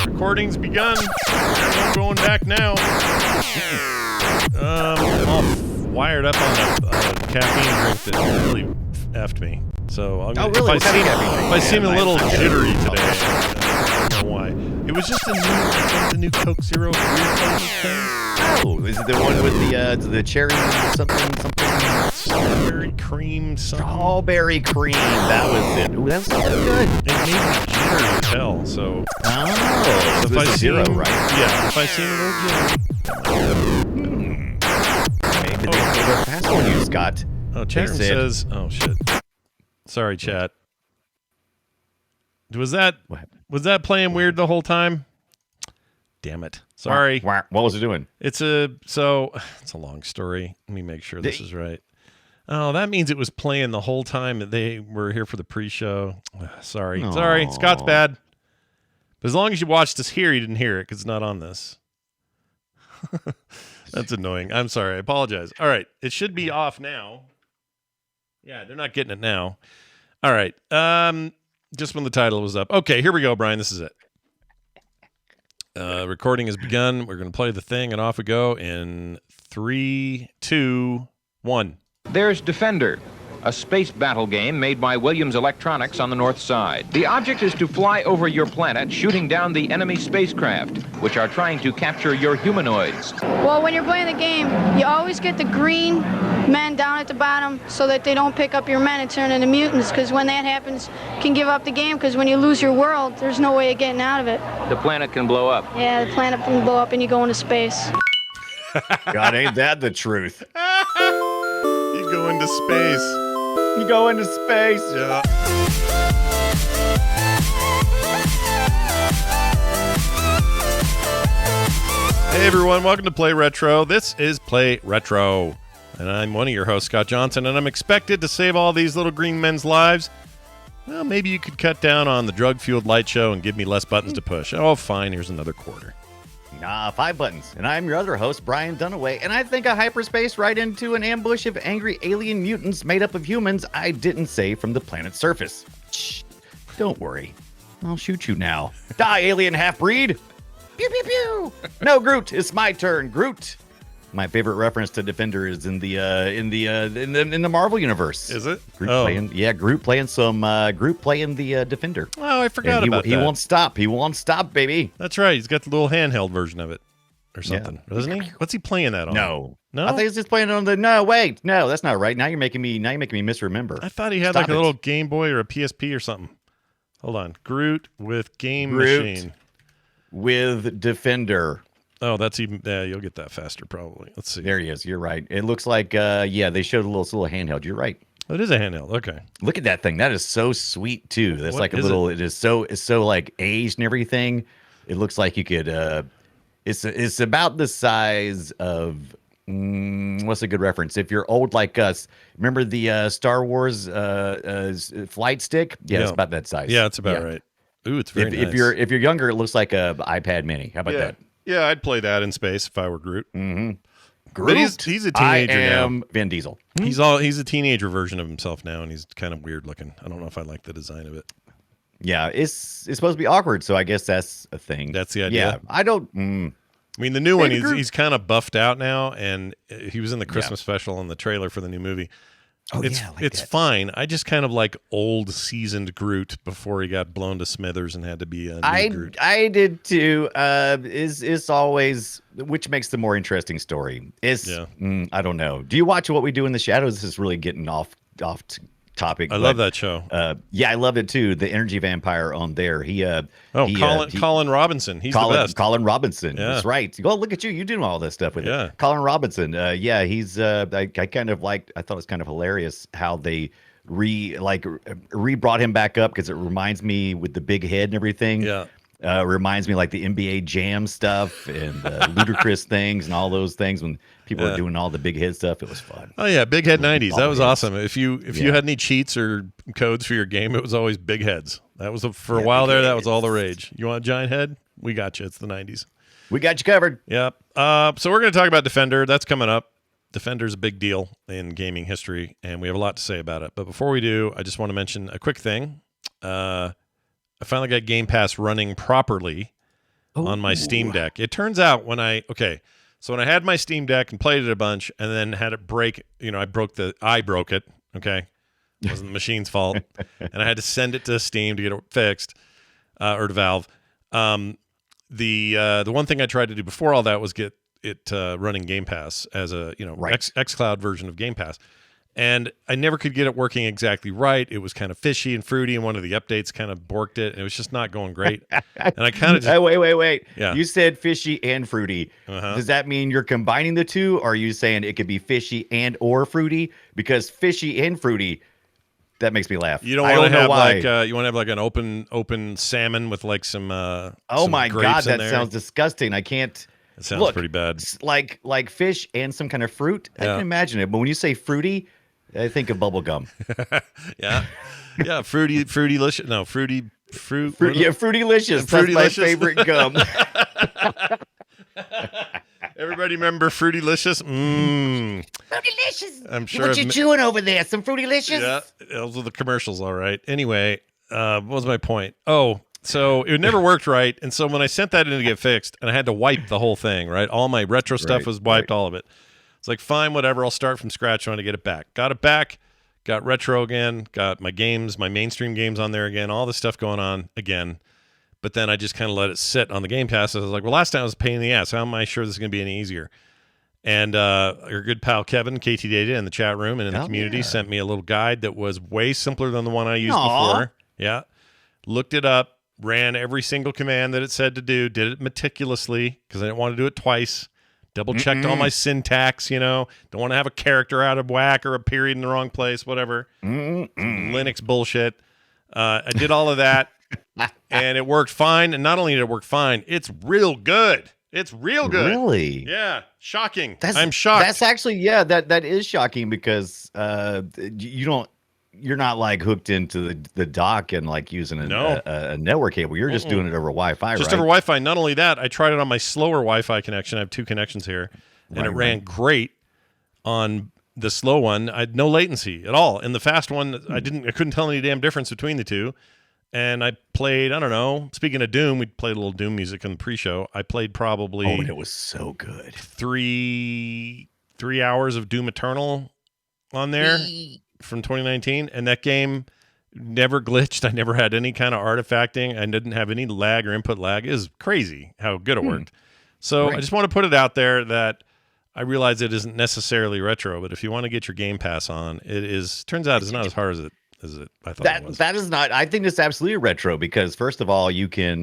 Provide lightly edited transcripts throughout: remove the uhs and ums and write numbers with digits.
Recording's begun. I'm going back now. I'm all wired up on a caffeine drink that really effed me. So I'm gonna, really? if I seem a little jittery today, I don't know why. It was just the new Coke Zero weird thing. Oh, is it the one with the cherry something? Strawberry cream something. Strawberry cream. That was it. Ooh, that was so good. It made me jittery as hell. So so if I seem zero, right? Yeah, if I seem a little jittery. Maybe the past one you, Scott. Oh, chat room says, oh shit. Sorry, chat. Was that playing weird the whole time? Damn it. Sorry. What was it doing? It's a long story. Let me make sure this is right. Oh, that means it was playing the whole time that they were here for the pre-show. Sorry. Aww. Sorry. Scott's bad. But as long as you watched us here, you didn't hear it because it's not on this. That's annoying. I'm sorry. I apologize. All right. It should be off now. Yeah, they're not getting it now. All right. Just when the title was up. Okay, here we go, Brian. This is it. Recording has begun. We're going to play the thing, and off we go in 3, 2, 1. There's Defender, a space battle game made by Williams Electronics on the North Side. The object is to fly over your planet, shooting down the enemy spacecraft, which are trying to capture your humanoids. Well, when you're playing the game, you always get the green men down at the bottom so that they don't pick up your men and turn into mutants, because when that happens, you can give up the game, because when you lose your world, there's no way of getting out of it. The planet can blow up. Yeah, the planet can blow up and you go into space. God, ain't that the truth? You go into space. You go into space. Yeah. Hey everyone, welcome to Play Retro. This is Play Retro, and I'm one of your hosts, Scott Johnson, and I'm expected to save all these little green men's lives. Well, maybe you could cut down on the drug-fueled light show and give me less buttons to push. Oh, fine, here's another quarter. Nah, 5 buttons. And I'm your other host, Brian Dunaway, and I think a hyperspace right into an ambush of angry alien mutants made up of humans I didn't save from the planet's surface. Shh, don't worry. I'll shoot you now. Die, alien half-breed! Pew, pew, pew! No, Groot, it's my turn. Groot! My favorite reference to Defender is in the Marvel universe. Is it? Groot playing the Defender. Oh, I forgot about that. He won't stop. He won't stop, baby. That's right. He's got the little handheld version of it or something, doesn't he? What's he playing that on? No. No? I think he's just playing it on the. No, wait, no, that's not right. Now you're making me misremember. I thought he had like a little Game Boy or a PSP or something. Hold on, Groot with Game Groot Machine with Defender. Oh, that's even. Yeah, you'll get that faster probably. Let's see. There he is. You're right. It looks like they showed a little handheld. You're right. It is a handheld. Okay. Look at that thing. That is so sweet too. That's What like a is little. It's so like aged and everything. It looks like you could. It's about the size of. What's a good reference? If you're old like us, remember the Star Wars flight stick? Yeah, it's about that size. Yeah, it's about right. Ooh, it's very nice. If you're younger, it looks like a iPad Mini. How about that? Yeah, I'd play that in space if I were Groot. Mm-hmm. Groot. But he's a teenager I am now. Vin Diesel. He's a teenager version of himself now, and he's kind of weird looking. I don't know if I like the design of it. Yeah, it's supposed to be awkward, so I guess that's a thing. That's the idea. Yeah, I don't. I mean, the new one, he's kind of buffed out now, and he was in the Christmas special in the trailer for the new movie. Oh, it's fine. I just kind of like old, seasoned Groot before he got blown to smithers and had to be a new Groot. I did too. Is always, which makes the more interesting story. I don't know. Do you watch What We Do in the Shadows? This is really getting off topic. I love that show. Yeah, I love it too. The energy vampire on there. Colin Robinson. He's the best. Colin Robinson. Yeah. That's right. Oh, look at you. You doing all this stuff with it. Colin Robinson. He's. I kind of liked. I thought it was kind of hilarious how they re-brought him back up because it reminds me with the big head and everything. Yeah. Reminds me like the NBA Jam stuff and ludicrous things and all those things when people were doing all the big head stuff. It was fun. Oh yeah, Big Head 90s. That was awesome. If you had any cheats or codes for your game, it was always big heads. That was for a while there. That was all the rage. You want a giant head? We got you. It's the 90s. We got you covered. Yep. So we're going to talk about Defender. That's coming up. Defender's a big deal in gaming history, and we have a lot to say about it. But before we do, I just want to mention a quick thing. I finally got Game Pass running properly, on my Steam Deck. It turns out when I had my Steam Deck and played it a bunch and then had it break, I broke it, okay? It wasn't the machine's fault. And I had to send it to Steam to get it fixed, or to Valve. The one thing I tried to do before all that was get it running Game Pass as a, xCloud version of Game Pass. And I never could get it working exactly right. It was kind of fishy and fruity, and one of the updates kind of borked it, and it was just not going great. And I kind of just... Wait. Yeah. You said fishy and fruity. Uh-huh. Does that mean you're combining the two, or are you saying it could be fishy and or fruity? Because fishy and fruity, that makes me laugh. You don't want to have like an open salmon with like some oh some my grapes God, in that there. sounds disgusting. I can't. It sounds pretty bad. Like fish and some kind of fruit. I can imagine it. But when you say fruity, I think of bubble gum. Yeah, fruitylicious. No, fruity. Yeah, fruitylicious. That's my favorite gum. Everybody remember Fruitylicious? Fruitylicious. I'm sure. What you chewing over there? Some Fruitylicious? Yeah, those are the commercials, all right. Anyway, what was my point? Oh, so it never worked right, and so when I sent that in to get fixed, and I had to wipe the whole thing, right? All my retro stuff was wiped, all of it. It's like, fine, whatever. I'll start from scratch trying to get it back. Got it back. Got retro again. Got my games, my mainstream games on there again. All this stuff going on again. But then I just kind of let it sit on the Game Pass. I was like, well, last time it was a pain in the ass. How am I sure this is going to be any easier? And our good pal Kevin, KT Data, in the chat room and in the community sent me a little guide that was way simpler than the one I used before. Yeah. Looked it up, ran every single command that it said to do, did it meticulously because I didn't want to do it twice. Double-checked all my syntax, don't want to have a character out of whack or a period in the wrong place, whatever. Linux bullshit. I did all of that, and it worked fine. And not only did it work fine, it's real good. It's real good. Really? Yeah. Shocking. I'm shocked. That's actually, that is shocking because you're not like hooked into the dock and like using a network cable. You're just doing it over Wi-Fi, just over Wi-Fi. Not only that, I tried it on my slower Wi-Fi connection. I have two connections here, and it ran great on the slow one. I had no latency at all. In the fast one, I couldn't tell any damn difference between the two. And I played, I don't know, speaking of Doom, we played a little Doom music in the pre-show. I played probably... Oh, and it was so good. 3 hours of Doom Eternal on there from 2019. And that game never glitched. I never had any kind of artifacting. I didn't have any lag or input lag. It was crazy how good it worked. So I just want to put it out there that I realize it isn't necessarily retro, but if you want to get your Game Pass on, turns out it's not as hard as I thought it was. That is not. I think it's absolutely retro because first of all, you can.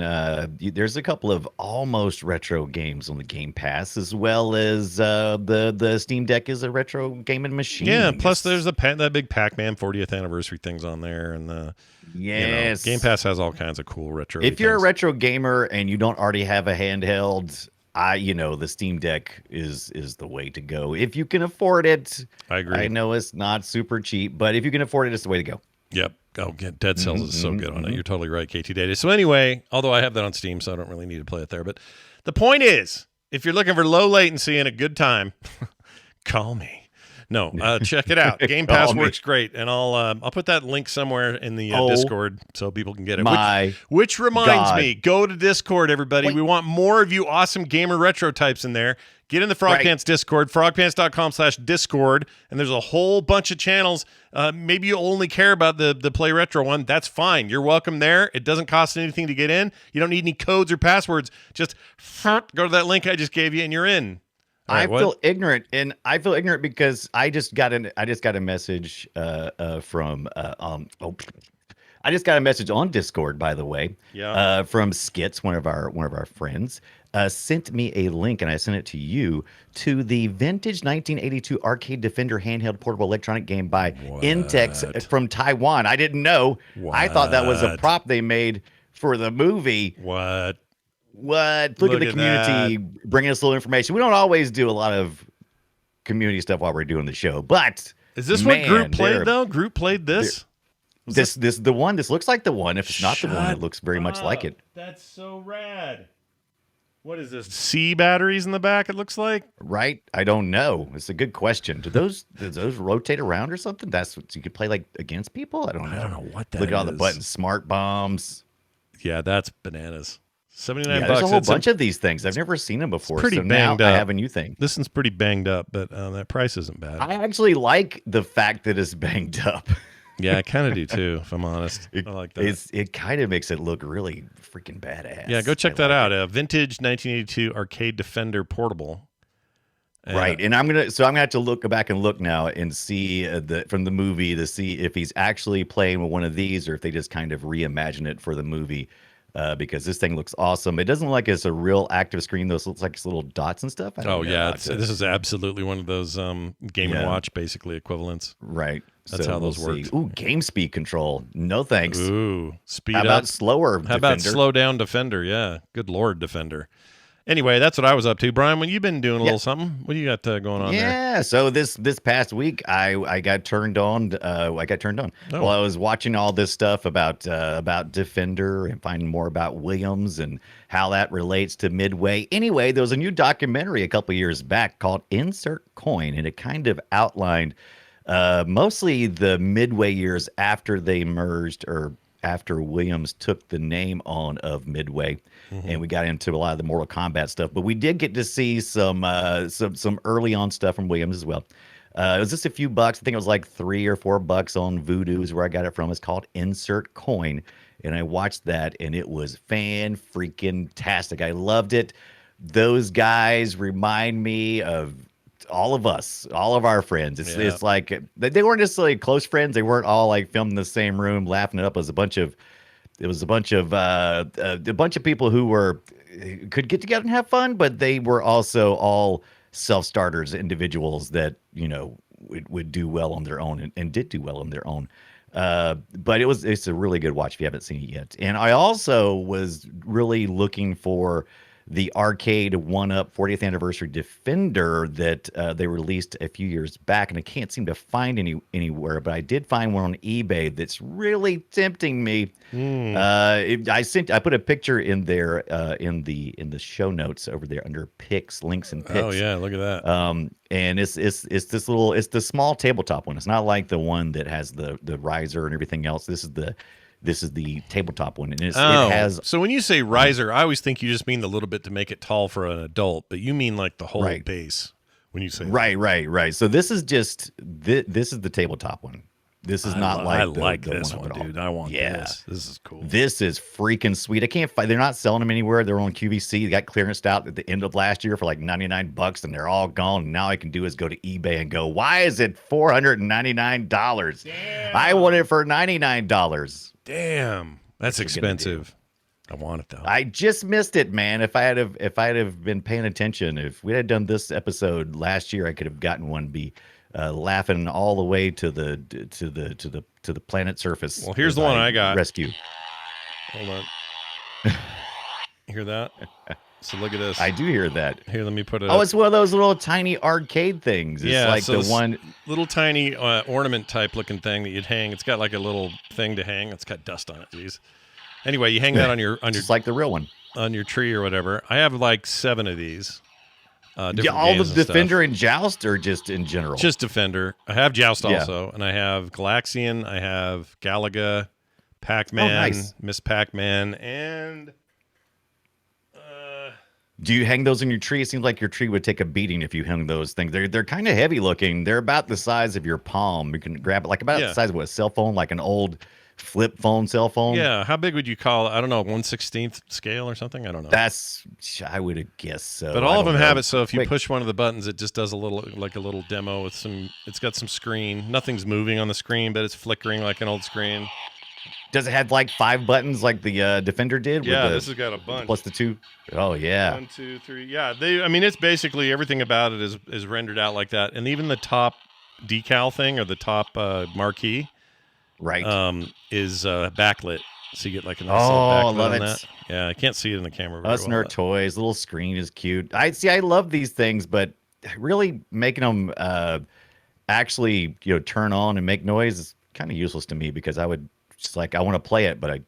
There's a couple of almost retro games on the Game Pass, as well as the Steam Deck is a retro gaming machine. Yeah. Plus, there's that big Pac-Man 40th anniversary things on there, and Game Pass has all kinds of cool retro. If you're a retro gamer and you don't already have a handheld, the Steam Deck is the way to go if you can afford it. I agree. I know it's not super cheap, but if you can afford it, it's the way to go. Yep. Oh, Dead Cells is so good on it. You're totally right, KT Data. So anyway, although I have that on Steam, so I don't really need to play it there. But the point is, if you're looking for low latency and a good time, call me. No, check it out. Game Pass works great, and I'll put that link somewhere in the Discord so people can get it. Which reminds me, go to Discord, everybody. We want more of you awesome gamer retro types in there. Get in the Frog Pants Discord, frogpants.com/Discord, and there's a whole bunch of channels. Maybe you only care about the Play Retro one. That's fine. You're welcome there. It doesn't cost anything to get in. You don't need any codes or passwords. Just go to that link I just gave you, and you're in. I feel ignorant, and I feel ignorant because I just got a message from I just got a message on Discord, by the way, from Skits, one of our friends, sent me a link, and I sent it to you, to the vintage 1982 Arcade Defender handheld portable electronic game by Intex from Taiwan. I didn't know. I thought that was a prop they made for the movie. What? Look at the community bringing us a little information. We don't always do a lot of community stuff while we're doing the show, but is this what Group played though? Group played this? This the one. This looks like the one. If it's not the one, it looks very much like it. That's so rad. What is this? C batteries in the back, it looks like? Right? I don't know. It's a good question. Do those rotate around or something? That's what you could play like against people? I don't know. I don't know what that is. Look at all the buttons. Smart bombs. Yeah, that's bananas. $79. Yeah, there's a whole It's bunch of these things. I've never seen them before. pretty so now banged I up. have a new thing. This one's pretty banged up, but that price isn't bad. I actually like the fact that it's banged up. Yeah, I kind of do too, if I'm honest. I like that. It kind of makes it look really freaking badass. Yeah, go check that out. Vintage 1982 Arcade Defender Portable. Right, and I'm gonna have to look back and look now and see from the movie to see if he's actually playing with one of these or if they just kind of reimagine it for the movie. Because this thing looks awesome. It doesn't look like it's a real active screen. Those looks like it's little dots and stuff. I don't know. This is absolutely one of those Game & Watch basically equivalents. Right. That's how those work. Ooh, game speed control. No thanks. Ooh, speed How up. about slower? How about slow down Defender? Yeah, good Lord, Defender. Anyway, that's what I was up to. Brian, when you've been doing a little something, what do you got going on there? Yeah, so this past week I got turned on. Well, I was watching all this stuff about Defender and finding more about Williams and how that relates to Midway. Anyway, there was a new documentary a couple years back called Insert Coin, and it kind of outlined mostly the Midway years after they merged or after Williams took the name on of Midway, and we got into a lot of the Mortal Kombat stuff. But we did get to see some early on stuff from Williams as well. It was just a few bucks. I think it was like $3 or $4 on Vudu is where I got it from. It's called Insert Coin, and I watched that, and it was fan-freaking-tastic. I loved it. Those guys remind me of all of us, all of our friends. It's like they weren't necessarily close friends. They weren't all like filmed in the same room, laughing it up. It was a bunch of people who could get together and have fun, but they were also all self-starters, individuals that would do well on their own and did do well on their own. But it's a really good watch if you haven't seen it yet. And I also was really looking for the arcade 1-up 40th anniversary Defender that they released a few years back, and I can't seem to find anywhere, but I did find one on eBay that's really tempting me. I put a picture in there in the show notes over there under picks, links, and picks. Oh yeah, look at that. And it's the small tabletop one. It's not like the one that has the riser and everything else. This is the tabletop one, and it has. So when you say riser, I always think you just mean the little bit to make it tall for an adult, but you mean like the whole base when you say right. So this is just this is the tabletop one. This is not like I like this one, dude. I want this. This is cool. This is freaking sweet. I can't find. They're not selling them anywhere. They're on QVC. They got clearanced out at the end of last year for like $99, and they're all gone. And now I can do is go to eBay and go, why is it $499? I want it for $99. Damn, that's expensive. I want it though. I just missed it, man. If I had been paying attention, if we had done this episode last year, I could have gotten one. Be laughing all the way to the planet surface. Well, here's the one I got. Rescue. Hold on. You hear that? So look at this. I do hear that. Here, let me put it. Oh, it's one of those little tiny arcade things. It's like so the one little tiny ornament type looking thing that you'd hang. It's got like a little thing to hang. It's got dust on it. Jeez. Anyway, you hang that on your just like the real one on your tree or whatever. I have like 7 of these. All the Defender and Joust, or just in general? Just Defender. I have Joust also, and I have Galaxian. I have Galaga, Pac-Man, Miss Pac-Man, and. Do you hang those in your tree? It seems like your tree would take a beating if you hung those things. They're kind of heavy looking. They're about the size of your palm. You can grab it like about the size of a cell phone, like an old flip phone cell phone. Yeah. How big would you call it? I don't know, 1/16 scale or something? I don't know. I would have guessed so. But all of them have it, so if you push one of the buttons, it just does a little demo with it's got some screen. Nothing's moving on the screen, but it's flickering like an old screen. Does it have like 5 buttons like the Defender did? Yeah, this has got a bunch. Plus the 2. Oh, yeah. 1, 2, 3. Yeah, it's basically everything about it is rendered out like that. And even the top decal thing or the top marquee is backlit. So you get like a nice little backlit love on it. that. Yeah, I can't see it in the camera very Us and our toys. Little screen is cute. I love these things, but really making them actually turn on and make noise is kind of useless to me because I would just I want to play it, but I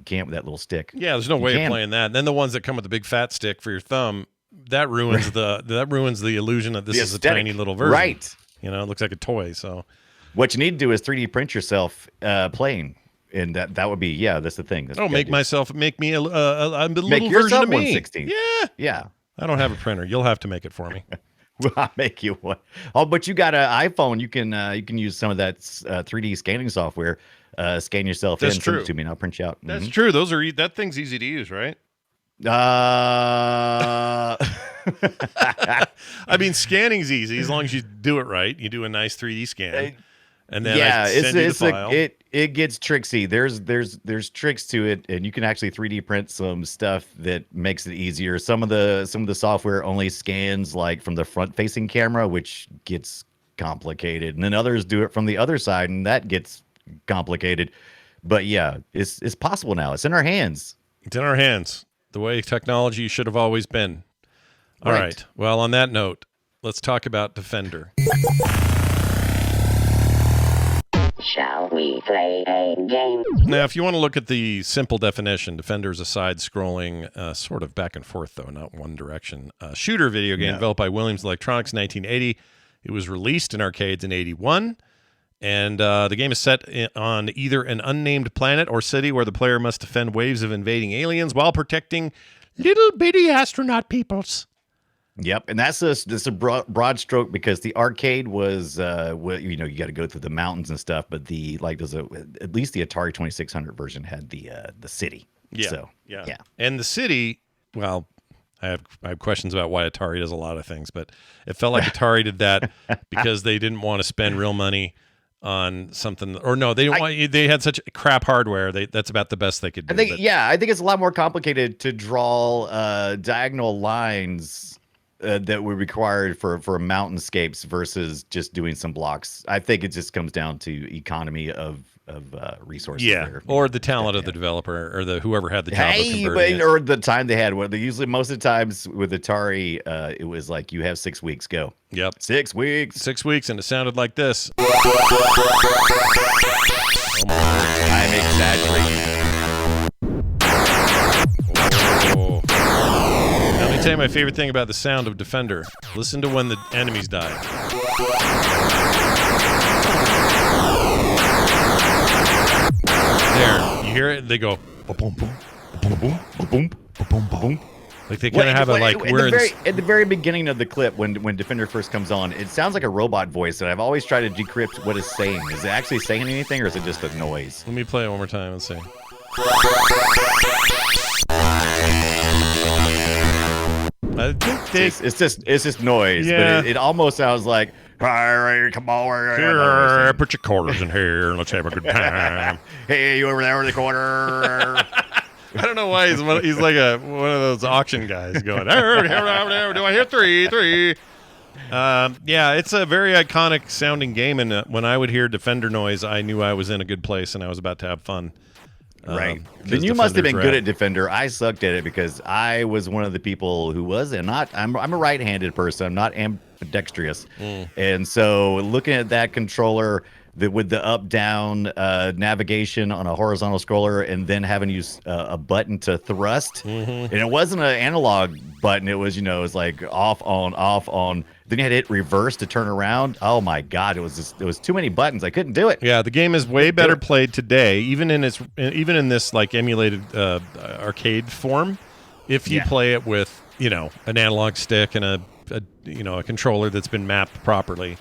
can't with that little stick. Yeah, there's no way of playing that. And then the ones that come with the big fat stick for your thumb, that ruins the illusion that this is aesthetic. A tiny little version. Right. It looks like a toy. So what you need to do is 3D print yourself playing. And that would be, yeah, that's the thing. That's Oh, what you gotta make me a do. little Make version yourself of me. 1/16. Yeah. Yeah. I don't have a printer. You'll have to make it for me. Well, I'll make you one. Oh, but you got an iPhone. You can use some of that 3D scanning software. Scan yourself That's in, send true. it to me, and I'll print you out. That's true. That thing's easy to use, right? Uh, I mean, scanning's easy as long as you do it right. You do a nice 3D scan, and then yeah, I send you the file. It gets tricksy. There's tricks to it, and you can actually 3D print some stuff that makes it easier. Some of the software only scans like from the front facing camera, which gets complicated, and then others do it from the other side, and that gets complicated. But yeah, it's possible now. It's in our hands. It's in our hands. The way technology should have always been. All right. Well, on that note, let's talk about Defender. Shall we play a game? Now, if you want to look at the simple definition, Defender is a side-scrolling, sort of back and forth, though, not one direction, shooter video game developed by Williams Electronics in 1980. It was released in arcades in 81. And the game is set on either an unnamed planet or city where the player must defend waves of invading aliens while protecting little bitty astronaut peoples. Yep, and that's a broad stroke because the arcade was, you got to go through the mountains and stuff, but at least the Atari 2600 version had the city. Yeah, so, yeah, and the city. Well, I have questions about why Atari does a lot of things, but it felt like Atari did that because they didn't want to spend real money on something, or no, they didn't want. They had such crap hardware. That's about the best they could do. I think it's a lot more complicated to draw diagonal lines that were required for mountainscapes versus just doing some blocks. I think it just comes down to economy of resources. Yeah, there. or the talent of the developer or whoever had the job of converting it. Or the time they had. Well, usually most of the times with Atari, it was like you have 6 weeks, go. Yep, 6 weeks. 6 weeks, and it sounded like this. I'm exaggerating. Oh. Now, let me tell you my favorite thing about the sound of Defender. Listen to when the enemies die. There, you hear it? They go boom, boom, boom, boom, boom, boom, boom. Like they kind of have at the very beginning of the clip when Defender first comes on, it sounds like a robot voice, and I've always tried to decrypt what it's saying. Is it actually saying anything, or is it just a noise? Let me play it one more time and see. I think It's just noise, Yeah. but it almost sounds like, come on, here, put your quarters in here and let's have a good time. hey, you over there in the corner. I don't know why he's like one of those auction guys going, do I hear three? Yeah, it's a very iconic sounding game, and when I would hear Defender noise, I knew I was in a good place and I was about to have fun. Right. Then you must have been good at Defender. I sucked at it because I was one of the people who was, and I'm a right-handed person. I'm not ambidextrous. And so looking at that controller with the up-down navigation on a horizontal scroller, and then having to use a button to thrust, and it wasn't an analog button. It was, it was like off, on. Then you had to hit reverse to turn around. Oh my God, it was too many buttons. I couldn't do it. Yeah, the game is way better played today, even in this like emulated arcade form. If you play it with an analog stick and a controller that's been mapped properly.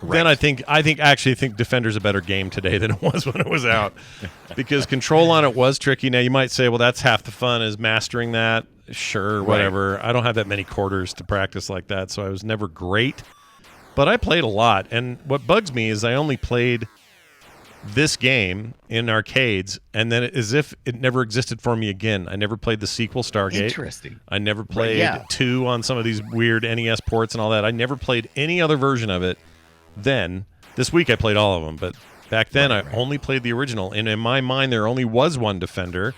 Right. Then I think Defender's a better game today than it was when it was out, because control on it was tricky. Now you might say, well, that's half the fun is mastering that. Sure, whatever. Right. I don't have that many quarters to practice like that, so I was never great. But I played a lot, and what bugs me is I only played this game in arcades, and then as if it never existed for me again. I never played the sequel, Stargate. Interesting. I never played 2 on some of these weird NES ports and all that. I never played any other version of it. Then this week I played all of them, but back then I only played the original, and in my mind there only was one Defender,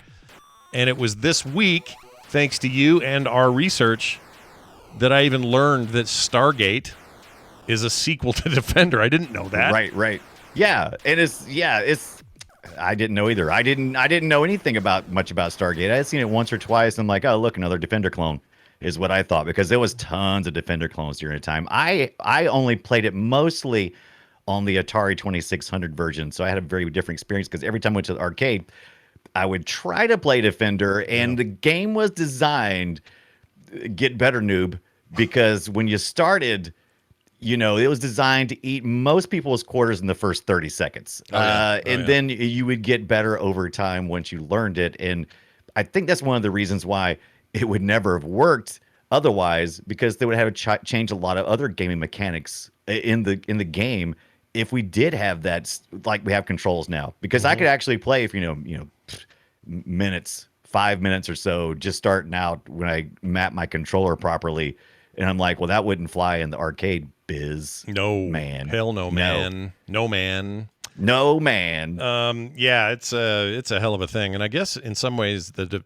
and it was this week, thanks to you and our research, that I even learned that Stargate is a sequel to Defender. I didn't know that. Right. Yeah, it's I didn't know either. I didn't know anything much about Stargate. I had seen it once or twice, and I'm like, oh, look, another Defender clone. Is what I thought, because there was tons of Defender clones during the time. I only played it mostly on the Atari 2600 version. So I had a very different experience because every time I went to the arcade, I would try to play Defender, and the game was designed, get better, noob, because when you started, it was designed to eat most people's quarters in the first 30 seconds. Then you would get better over time once you learned it. And I think that's one of the reasons why it would never have worked otherwise, because they would have changed a lot of other gaming mechanics in the game if we did have that, like we have controls now. Because I could actually play if minutes, 5 minutes or so, just starting out when I map my controller properly. And I'm like, well, that wouldn't fly in the arcade biz. No, man. Hell no, man. No, man. No, man. Yeah, it's a hell of a thing. And I guess in some ways the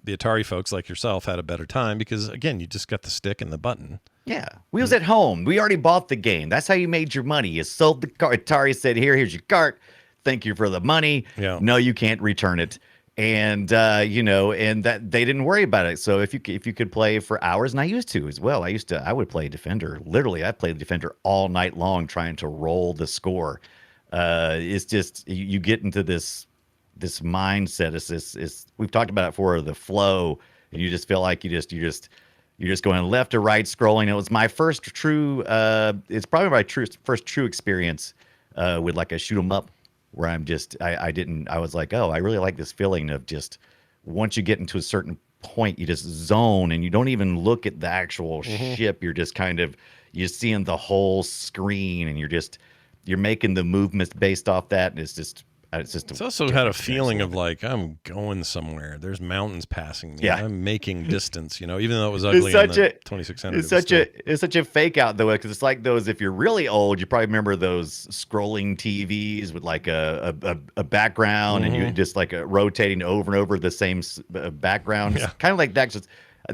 Atari folks like yourself had a better time because, again, you just got the stick and the button. Yeah. We was at home. We already bought the game. That's how you made your money. You sold the cart. Atari said, here's your cart. Thank you for the money. Yeah. No, you can't return it. And and that they didn't worry about it. So if you could play for hours, and I used to as well. I would play Defender. Literally, I played Defender all night long trying to roll the score. It's just you get into this mindset. It's we've talked about it before, the flow, and you just feel like you're just going left to right, scrolling. It was my first true. It's probably my first true experience with like a shoot 'em up. Where I was like, oh, I really like this feeling of just once you get into a certain point, you just zone and you don't even look at the actual ship. You're just you're seeing the whole screen and you're making the movements based off that. And it's also had a feeling of like, I'm going somewhere. There's mountains passing me. Yeah. I'm making distance, even though it was ugly on the 2600. It's such a fake out though, because it's like those, if you're really old, you probably remember those scrolling TVs with like a background and you just like rotating over and over the same background. Yeah. Kind of like that. Just,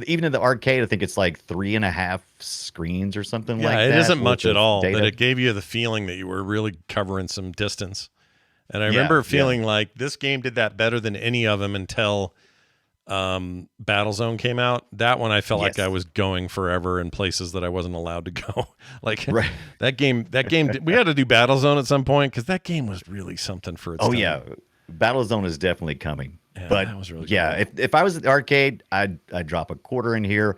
even in the arcade, I think it's like 3.5 screens or something like that. Yeah, it isn't much at all, data. but it gave you the feeling that you were really covering some distance. And I remember feeling like this game did that better than any of them until Battlezone came out. That one I felt like I was going forever in places that I wasn't allowed to go. Like that game, we had to do Battlezone at some point because that game was really something for its time. Yeah, Battlezone is definitely coming. Yeah, but that was really cool. If I was at the arcade, I'd drop a quarter in here,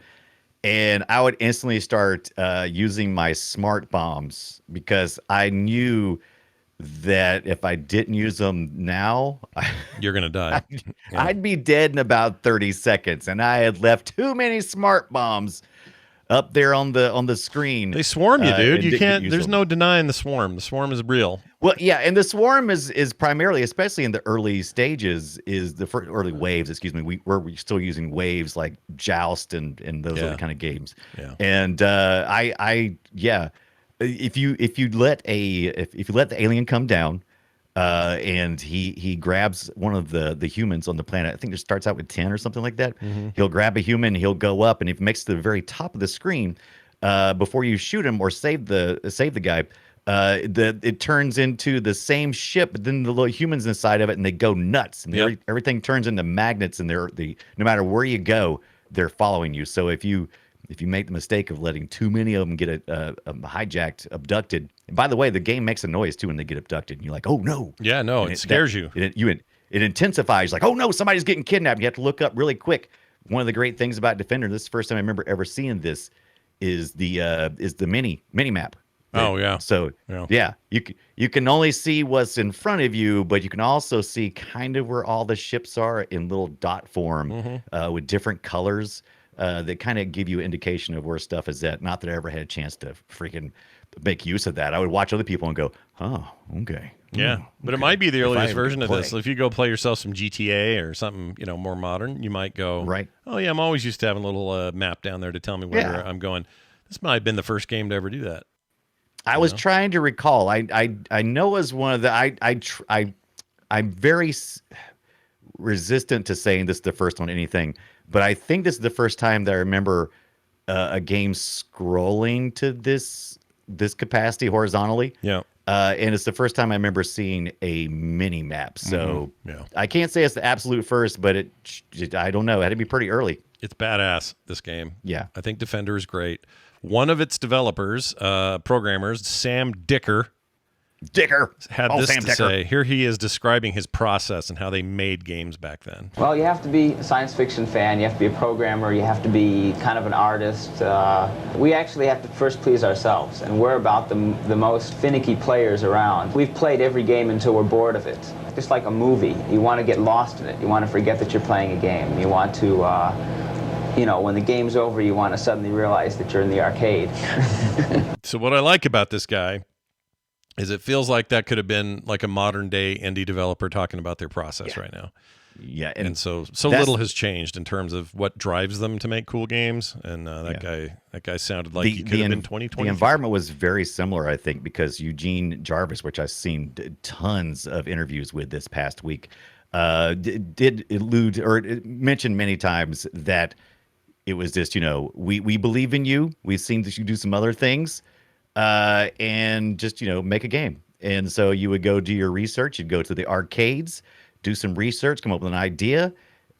and I would instantly start using my smart bombs because I knew that if I didn't use them now, you're gonna die. I'd be dead in about 30 seconds, and I had left too many smart bombs up there on the screen. They swarm you, dude. You can't. There's them. no denying the swarm. The swarm is real. Well, yeah, and the swarm is primarily, especially in the early stages, is the first early waves. Excuse me, we're still using waves like Joust and those other kind of games. Yeah. And if you let the alien come down, and he grabs one of the humans on the planet. I think it starts out with 10 or something like that. He'll grab a human, he'll go up, and if it makes it to the very top of the screen, before you shoot him or save the guy, it turns into the same ship, but then the little humans inside of it, and they go nuts, and everything turns into magnets, and no matter where you go, they're following you. So if you make the mistake of letting too many of them get hijacked, abducted, and by the way, the game makes a noise too when they get abducted, and you're like, oh no. Yeah, no, it scares you. It intensifies, like, oh no, somebody's getting kidnapped. You have to look up really quick. One of the great things about Defender, this is the first time I remember ever seeing this, is the mini map. Oh yeah. So you can only see what's in front of you, but you can also see kind of where all the ships are in little dot form, with different colors. That kind of give you an indication of where stuff is at. Not that I ever had a chance to freaking make use of that. I would watch other people and go, oh, okay. Yeah, but it might be the earliest version of this. If you go play yourself some GTA or something, more modern, you might go, right. Oh yeah, I'm always used to having a little map down there to tell me where I'm going. This might have been the first game to ever do that. I was trying to recall. I know as one of the I'm very resistant to saying this is the first on anything, but I think this is the first time that I remember a game scrolling to this capacity horizontally. Yeah. And it's the first time I remember seeing a mini map. So I can't say it's the absolute first, but I don't know. It had to be pretty early. It's badass, this game. Yeah. I think Defender is great. One of its developers, programmers, Sam Dicker, Dicker. had Oh, this Sam to Dicker. say. Here he is describing his process and how they made games back then. Well, you have to be a science fiction fan, you have to be a programmer, you have to be kind of an artist. We actually have to first please ourselves, and we're about the most finicky players around. We've played every game until we're bored of it. Just like a movie, you want to get lost in it. You want to forget that you're playing a game. You want to, when the game's over, you want to suddenly realize that you're in the arcade. So what I like about this guy is it feels like that could have been like a modern day indie developer talking about their process right now. Yeah, And so little has changed in terms of what drives them to make cool games. And that guy sounded like he could have been 2020. The environment was very similar, I think, because Eugene Jarvis, which I've seen tons of interviews with this past week, did allude or mention many times that it was just, we believe in you. We've seen that you do some other things. And just, make a game. And so you would go do your research. You'd go to the arcades, do some research, come up with an idea,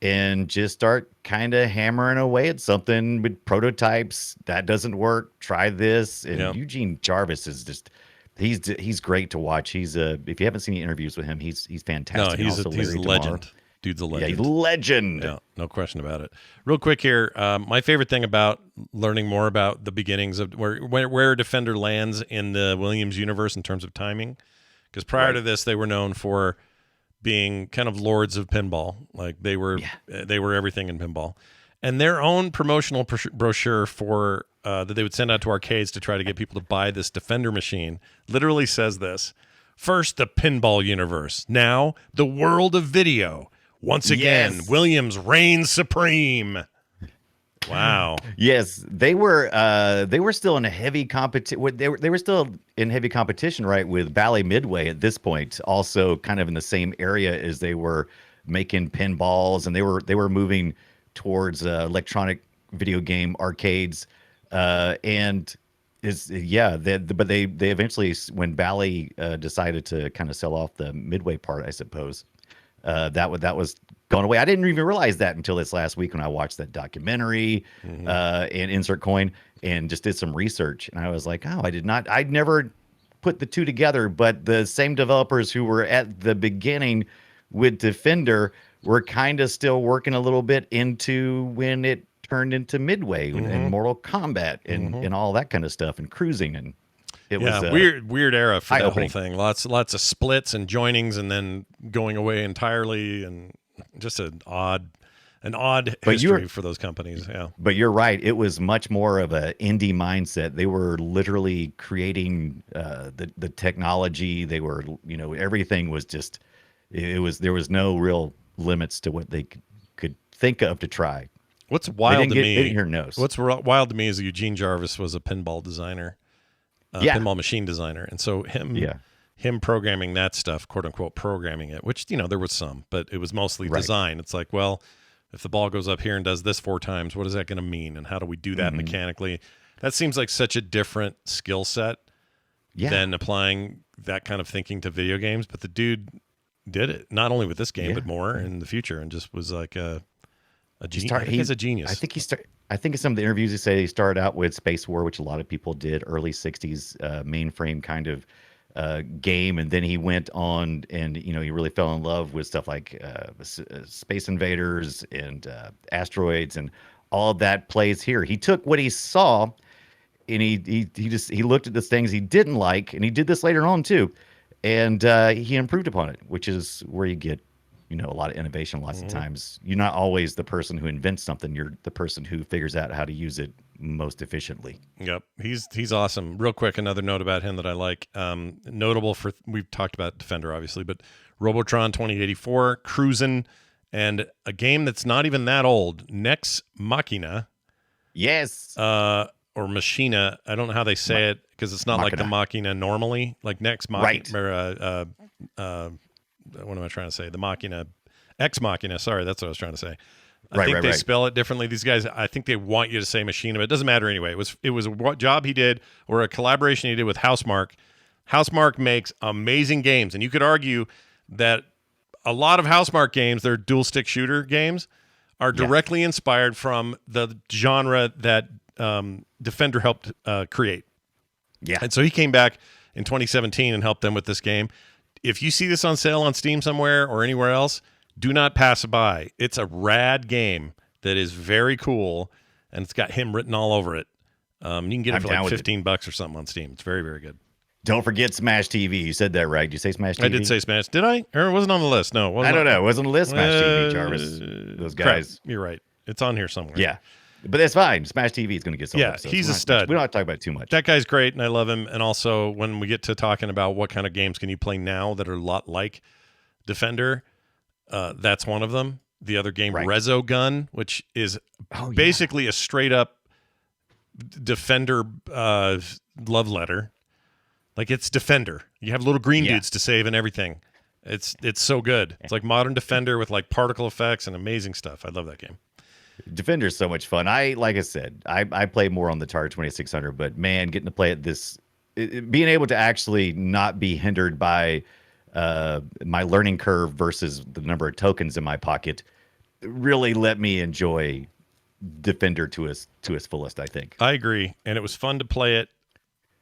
and just start kind of hammering away at something with prototypes. That doesn't work. Try this. And Eugene Jarvis is just, he's great to watch. If you haven't seen any interviews with him, he's fantastic. No, he's a legend. Dude's a legend. Yeah, he's a legend. Yeah, no question about it. Real quick here, my favorite thing about learning more about the beginnings of where Defender lands in the Williams universe in terms of timing, because prior to this, they were known for being kind of lords of pinball. Like they were everything in pinball. And their own promotional brochure for that they would send out to arcades to try to get people to buy this Defender machine literally says this: first, the pinball universe. Now, the world of video. Once again, Williams reigns supreme. Wow. Yes, they were still in a heavy competition. They were still in heavy competition, right, with Bally Midway at this point. Also, kind of in the same area as they were making pinballs, and they were moving towards electronic video game arcades. But they eventually, when Bally decided to kind of sell off the Midway part, I suppose. That was going away. I didn't even realize that until this last week when I watched that documentary and Insert Coin and just did some research. And I was like, oh, I'd never put the two together, but the same developers who were at the beginning with Defender were kind of still working a little bit into when it turned into Midway and Mortal Kombat and all that kind of stuff and cruising. And it was weird era for that whole thing. Lots of splits and joinings, and then going away entirely, and just an odd history for those companies. Yeah, but you're right. It was much more of an indie mindset. They were literally creating the technology. They were, everything was just. There was no real limits to what they could think of to try. What's wild to me? They didn't hear no's. What's wild to me is Eugene Jarvis was a pinball designer. Pinball machine designer, and so him programming that stuff, quote unquote programming it, which there was some, but it was mostly design. It's like, well, if the ball goes up here and does this 4 times, what is that going to mean, and how do we do that mechanically? That seems like such a different skill set than applying that kind of thinking to video games. But the dude did it not only with this game, but more in the future, and just was like a genius. He's a genius. I think in some of the interviews he said he started out with Space War, which a lot of people did, early 60s mainframe kind of game. And then he went on and, he really fell in love with stuff like Space Invaders and Asteroids, and all of that plays here. He took what he saw and he looked at the things he didn't like, and he did this later on too. And he improved upon it, which is where you get a lot of innovation. Lots of times you're not always the person who invents something. You're the person who figures out how to use it most efficiently. Yep. He's awesome. Real quick, another note about him that I like, notable for, we've talked about Defender obviously, but Robotron 2084, Cruisin', and a game that's not even that old, Nex Machina. Yes. Or Machina. I don't know how they say it, because it's not like the Machina normally, like Nex Machina. Right. What am I trying to say? The Machina, Ex Machina. Sorry, that's what I was trying to say. I think they spell it differently. These guys, I think they want you to say Machina, but it doesn't matter anyway. It was a job he did, or a collaboration he did with Housemarque. Housemarque makes amazing games, and you could argue that a lot of Housemarque games, they're dual stick shooter games, are directly inspired from the genre that Defender helped create. Yeah. And so he came back in 2017 and helped them with this game. If you see this on sale on Steam somewhere or anywhere else, do not pass it by. It's a rad game that is very cool, and it's got him written all over it. You can get it for like $15 or something on Steam. It's very, very good. Don't forget Smash TV. You said that right. Did you say Smash TV? I did say Smash. Did I? Or it wasn't on the list? No. I don't know. It wasn't on the list, Smash TV, Jarvis. Those guys. Crap. You're right. It's on here somewhere. Yeah. But that's fine. Smash TV is going to get some episodes. He's a stud. We don't have to talk about it too much. That guy's great, and I love him. And also, when we get to talking about what kind of games can you play now that are a lot like Defender, that's one of them. The other game, Resogun, which is basically a straight-up Defender love letter. Like, it's Defender. You have little green dudes to save and everything. It's so good. It's like modern Defender with like particle effects and amazing stuff. I love that game. Defender is so much fun. Like I said, I play more on the Atari 2600, but man, getting to play at being able to actually not be hindered by my learning curve versus the number of tokens in my pocket really let me enjoy Defender to its fullest, I think. I agree. And it was fun to play it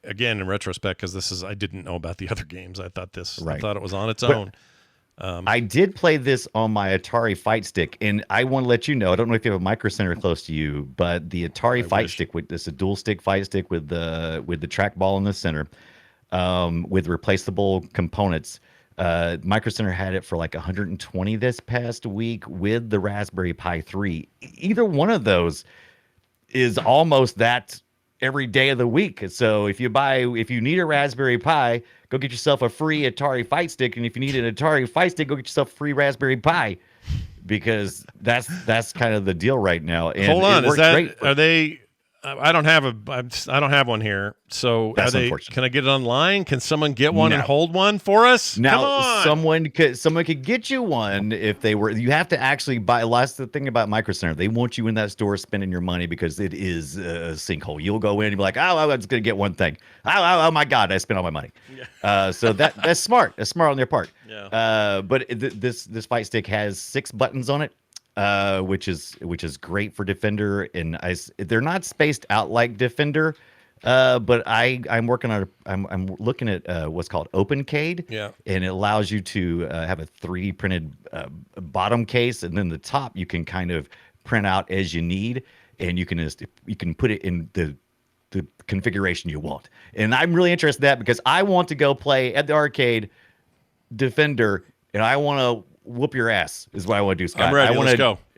again in retrospect, because I didn't know about the other games. I thought it was on its own. I did play this on my Atari Fight Stick, and I want to let you know, I don't know if you have a Micro Center close to you, but the Atari Fight Stick, it's a dual stick fight stick with the trackball in the center, with replaceable components. Micro Center had it for like $120 this past week with the Raspberry Pi 3. Either one of those is almost that every day of the week. So if you need a Raspberry Pi, go get yourself a free Atari Fight Stick, and if you need an Atari Fight Stick, go get yourself a free Raspberry Pi, because that's kind of the deal right now. And hold on, are they? I don't have one here. So that's unfortunate. Can I get it online? Can someone get one and hold one for us? Now, come on. someone could get you one if they were. You have to actually buy. That's the thing about Micro Center. They want you in that store spending your money, because it is a sinkhole. You'll go in and be like, oh, I'm just gonna get one thing. Oh my God, I spent all my money. Yeah. So that's smart. That's smart on their part. Yeah. But this Fight Stick has 6 buttons on it. Which is great for Defender, and they're not spaced out like Defender, but I'm looking at what's called OpenCade, and it allows you to have a 3D printed bottom case, and then the top you can kind of print out as you need, and you can put it in the configuration you want. And I'm really interested in that, because I want to go play at the arcade Defender, and I want to whoop your ass is what I want to do, Scott. I'm ready.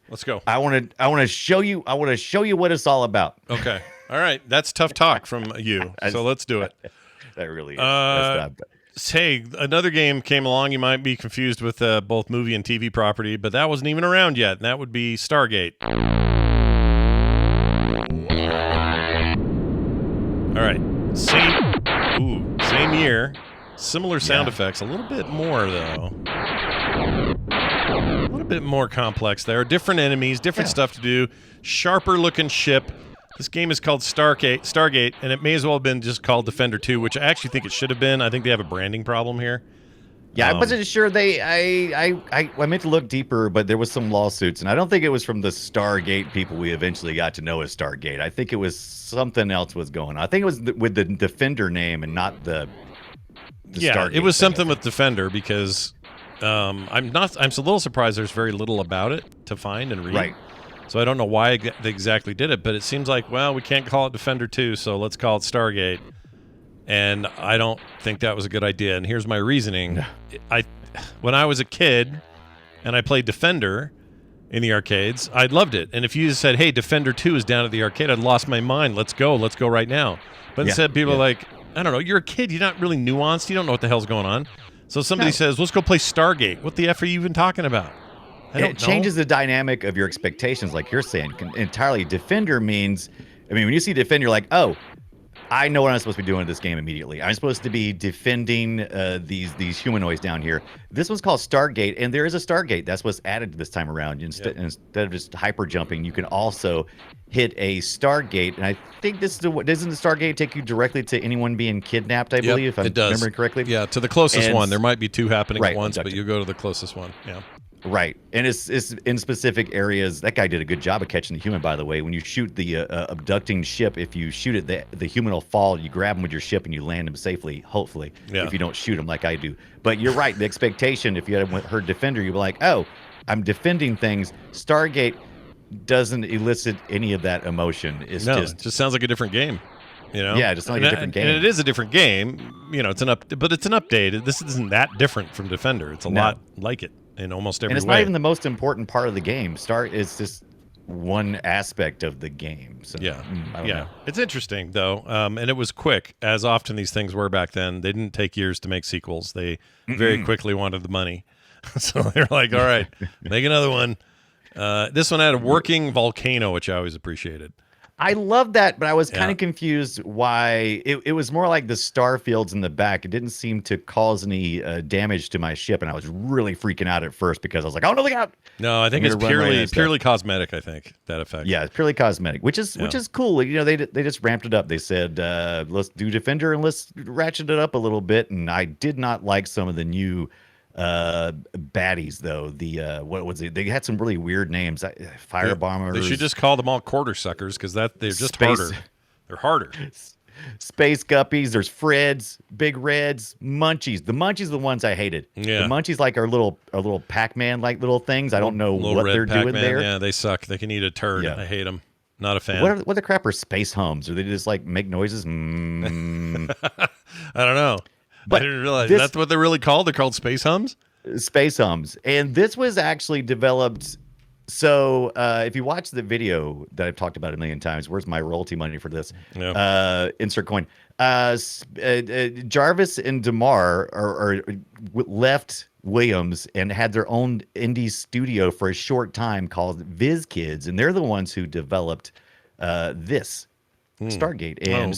Let's go. I want to show you what it's all about. Okay. All right. That's tough talk from you. So let's do it. That really is. Hey, another game came along. You might be confused with both movie and TV property, but that wasn't even around yet. And that would be Stargate. All right. Same year. Similar sound effects. A little bit more, though. A little bit more complex there. Different enemies, different stuff to do. Sharper looking ship. This game is called Stargate, and it may as well have been just called Defender 2, which I actually think it should have been. I think they have a branding problem here. Yeah, I wasn't sure. I meant to look deeper, but there was some lawsuits, and I don't think it was from the Stargate people we eventually got to know as Stargate. I think it was something else was going on. I think it was with the Defender name and not the Stargate. It was something with Defender, because I'm a little surprised there's very little about it to find and read. Right. So I don't know why they exactly did it, but it seems like, well, we can't call it Defender 2, so let's call it Stargate. And I don't think that was a good idea. And here's my reasoning. When I was a kid and I played Defender in the arcades, I loved it. And if you said, hey, Defender 2 is down at the arcade, I'd lost my mind. Let's go right now. But instead people are like, I don't know, you're a kid, you're not really nuanced, you don't know what the hell's going on. So somebody says, let's go play Stargate. What the F are you even talking about? It changes the dynamic of your expectations, like you're saying, entirely. Defender means, when you see Defender, you're like, oh, I know what I'm supposed to be doing in this game immediately. I'm supposed to be defending these humanoids down here. This one's called Stargate, and there is a Stargate. That's what's added this time around. Instead of just hyper jumping, you can also hit a Stargate. And I think doesn't the Stargate take you directly to anyone being kidnapped, I believe, if I'm remembering correctly? Yeah, to the closest one. There might be 2 happening at once, but you go to the closest one. Yeah. Right, and it's in specific areas. That guy did a good job of catching the human, by the way. When you shoot the abducting ship, if you shoot it, the human will fall. You grab him with your ship and you land him safely, hopefully, if you don't shoot him like I do. But you're right, the expectation, if you had heard Defender, you'd be like, oh, I'm defending things. Stargate doesn't elicit any of that emotion. It just sounds like a different game. Yeah, just like a different game. And it is a different game. It's but it's an update. This isn't that different from Defender. It's a lot like it in almost every way. And it's not even the most important part of the game. It's just one aspect of the game. So I don't know. It's interesting though, and it was quick, as often these things were back then. They didn't take years to make sequels. They very quickly wanted the money, so they're like, "All right, make another one." This one had a working volcano, which I always appreciated. I love that, but I was kind of confused why it was more like the star fields in the back. It didn't seem to cause any damage to my ship, and I was really freaking out at first because I was like, "Oh no, look out!" No, I think it's purely cosmetic. I think that effect. Yeah, it's purely cosmetic, which is cool. They just ramped it up. They said, "Let's do Defender and let's ratchet it up a little bit." And I did not like some of the new baddies though. What was it? They had some really weird names. Firebombers. They should just call them all quarter suckers because they're just harder. They're harder. Space guppies. There's Freds, Big Reds, Munchies. The Munchies are the ones I hated. Yeah. The Munchies like our little Pac-Man like little things. I don't know what they're doing there. Yeah, they suck. They can eat a turd. Yeah. I hate them. Not a fan. What the crap are space hums? Or they just like make noises? I don't know. But I didn't realize that's what they're really called. They're called space hums? Space hums. And this was actually developed. So if you watch the video that I've talked about a million times, where's my royalty money for this? Yeah. Insert coin. Jarvis and DeMar left Williams and had their own indie studio for a short time called Viz Kids. And they're the ones who developed this Stargate. And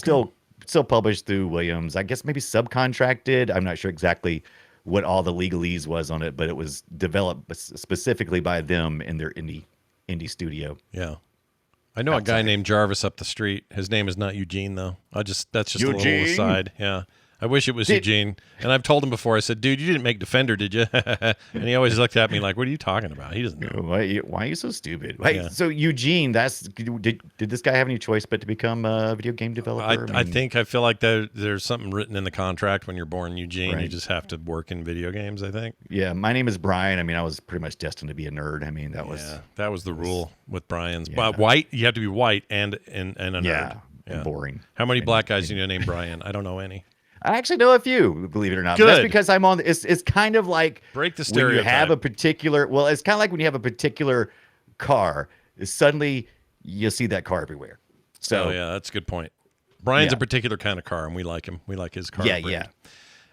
still published through Williams. I guess maybe subcontracted. I'm not sure exactly what all the legalese was on it, but it was developed specifically by them in their indie studio. Yeah. I know a guy named Jarvis up the street. His name is not Eugene though. That's just Eugene? A little aside. Yeah. I wish it was Eugene. And I've told him before, I said, dude, you didn't make Defender, did you? And he always looked at me like, what are you talking about? He doesn't know. Why are you so stupid? Wait, yeah. So Eugene, did this guy have any choice but to become a video game developer? I feel like there's something written in the contract when you're born Eugene. Right. You just have to work in video games, I think. Yeah, my name is Brian. I mean, I was pretty much destined to be a nerd. I mean, that was the rule with Brian's. Yeah. White, you have to be white and a nerd. Yeah, and boring. How many black guys do you know named Brian? I don't know any. I actually know a few, believe it or not. Good. But that's because I'm on. It's kind of like break the stereotype. When you have a particular. Well, it's kind of like when you have a particular car. Suddenly, you see that car everywhere. So yeah, that's a good point. Brian's a particular kind of car, and we like him. We like his car. Yeah.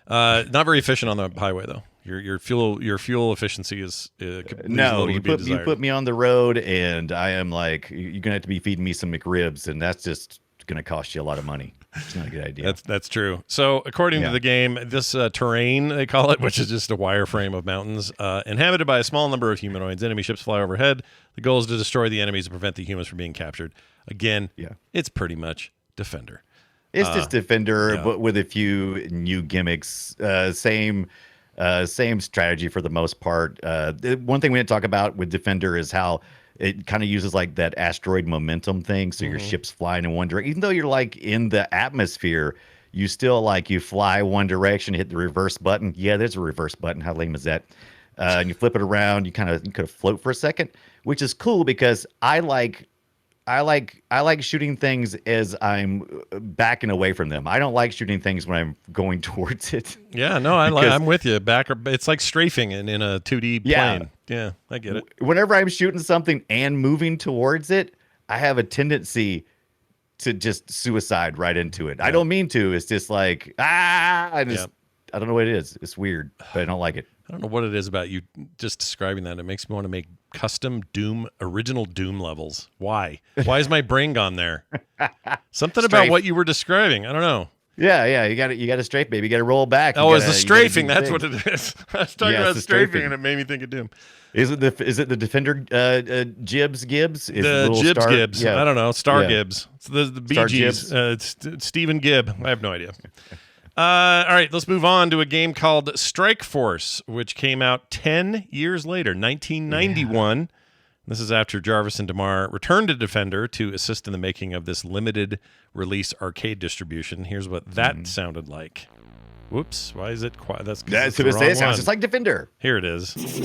Not very efficient on the highway though. Your fuel efficiency is no. You put me on the road, and I am like, you're gonna have to be feeding me some McRibs, and that's just going to cost you a lot of money. It's not a good idea. That's true. So according to the game, this terrain, they call it, which is just a wireframe of mountains, inhabited by a small number of humanoids. Enemy ships fly overhead. The goal is to destroy the enemies and prevent the humans from being captured. Again, it's pretty much Defender. It's just Defender, but with a few new gimmicks. Same strategy for the most part. One thing we didn't talk about with Defender is how it kind of uses like that asteroid momentum thing. So your ship's flying in one direction. Even though you're like in the atmosphere, you still like you fly one direction, hit the reverse button. Yeah, there's a reverse button. How lame is that? And you flip it around. You kind of float for a second, which is cool because I like shooting things as I'm backing away from them. I don't like shooting things when I'm going towards it. Yeah, no, I'm with you. It's like strafing in a 2D plane. Yeah, I get it. Whenever I'm shooting something and moving towards it, I have a tendency to just suicide right into it. I don't mean to. It's just like, I don't know what it is. It's weird, but I don't like it. I don't know what it is about you just describing that. It makes me want to make custom original Doom levels. Why? Why is my brain gone there? Something about what you were describing. I don't know. Yeah. You got to strafe, baby. You got to roll back. Oh, it's the strafing. That's what it is. I was talking about strafing, and it made me think of Doom. Is it the Defender Gibbs? Is the Gibbs Gibbs. Yeah. I don't know. Gibbs. It's the Bee Gees. It's Stephen Gibb. I have no idea. All right, let's move on to a game called Strike Force, which came out 10 years later, 1991. Yeah. This is after Jarvis and Damar returned to Defender to assist in the making of this limited release arcade distribution. Here's what that sounded like. Whoops, why is it quiet? That's going to say it sounds just like Defender. Here it is. This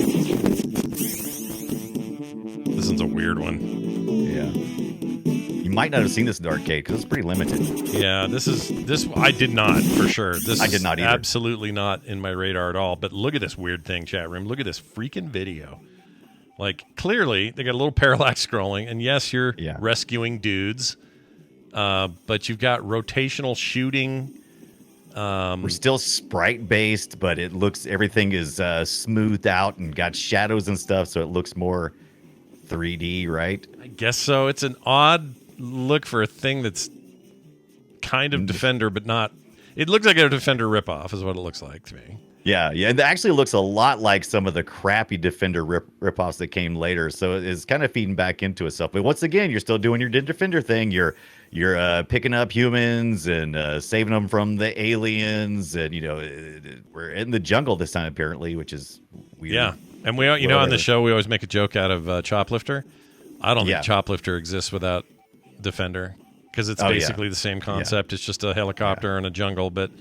one's a weird one. Yeah. You might not have seen this in the arcade because it's pretty limited. Yeah, this I did not, for sure. I did not either. Absolutely not in my radar at all. But look at this weird thing, chat room. Look at this freaking video. Like, clearly, they got a little parallax scrolling, and yes, you're rescuing dudes, but you've got rotational shooting. We're still sprite-based, but everything is smoothed out and got shadows and stuff, so it looks more 3D, right? I guess so. It's an odd look for a thing that's kind of Defender, but not. It looks like a Defender ripoff, is what it looks like to me. Yeah. It actually looks a lot like some of the crappy Defender ripoffs that came later, so it's kind of feeding back into itself. But once again, you're still doing your Defender thing. You're picking up humans and saving them from the aliens, and we're in the jungle this time apparently, which is weird. Yeah, and we on the show we always make a joke out of Choplifter. I don't think Choplifter exists without Defender because it's basically the same concept. It's just a helicopter in a jungle, but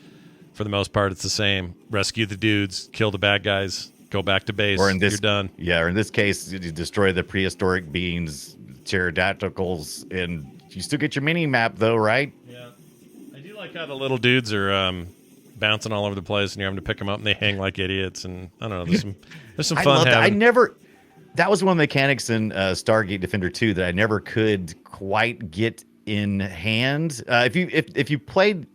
for the most part, it's the same. Rescue the dudes, kill the bad guys, go back to base. You're done. Yeah, or in this case, you destroy the prehistoric beings, pterodactyls, and you still get your mini map, though, right? Yeah. I do like how the little dudes are bouncing all over the place, and you're having to pick them up, and they hang like idiots. And I don't know, there's some fun. That was one of the mechanics in Stargate Defender 2 that I never could quite get in hand. If you played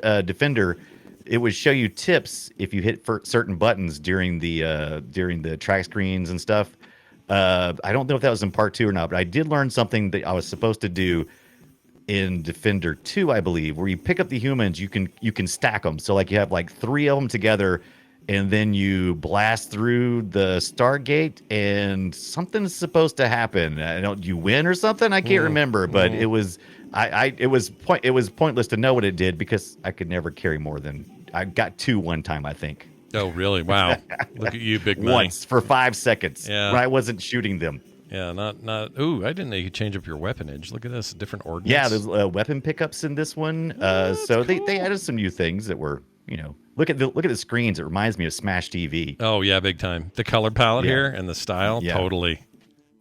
Defender, it would show you tips if you hit certain buttons during the track screens and stuff. I don't know if that was in part 2 or not, but I did learn something that I was supposed to do in Defender 2, I believe, where you pick up the humans, you can stack them. So like you have like 3 of them together, and then you blast through the Stargate, and something's supposed to happen. You win or something? I can't remember, but it was pointless to know what it did because I could never carry more than I got 2 one time, I think. Oh, really? Wow. Look at you, big money. Once for 5 seconds. Yeah. When I wasn't shooting them. Yeah, not. Ooh, I didn't know you could change up your weaponage. Look at this, different ordnance. Yeah, there's weapon pickups in this one. So cool. they added some new things that were, look at the screens. It reminds me of Smash TV. Oh yeah, big time. The color palette here and the style, totally.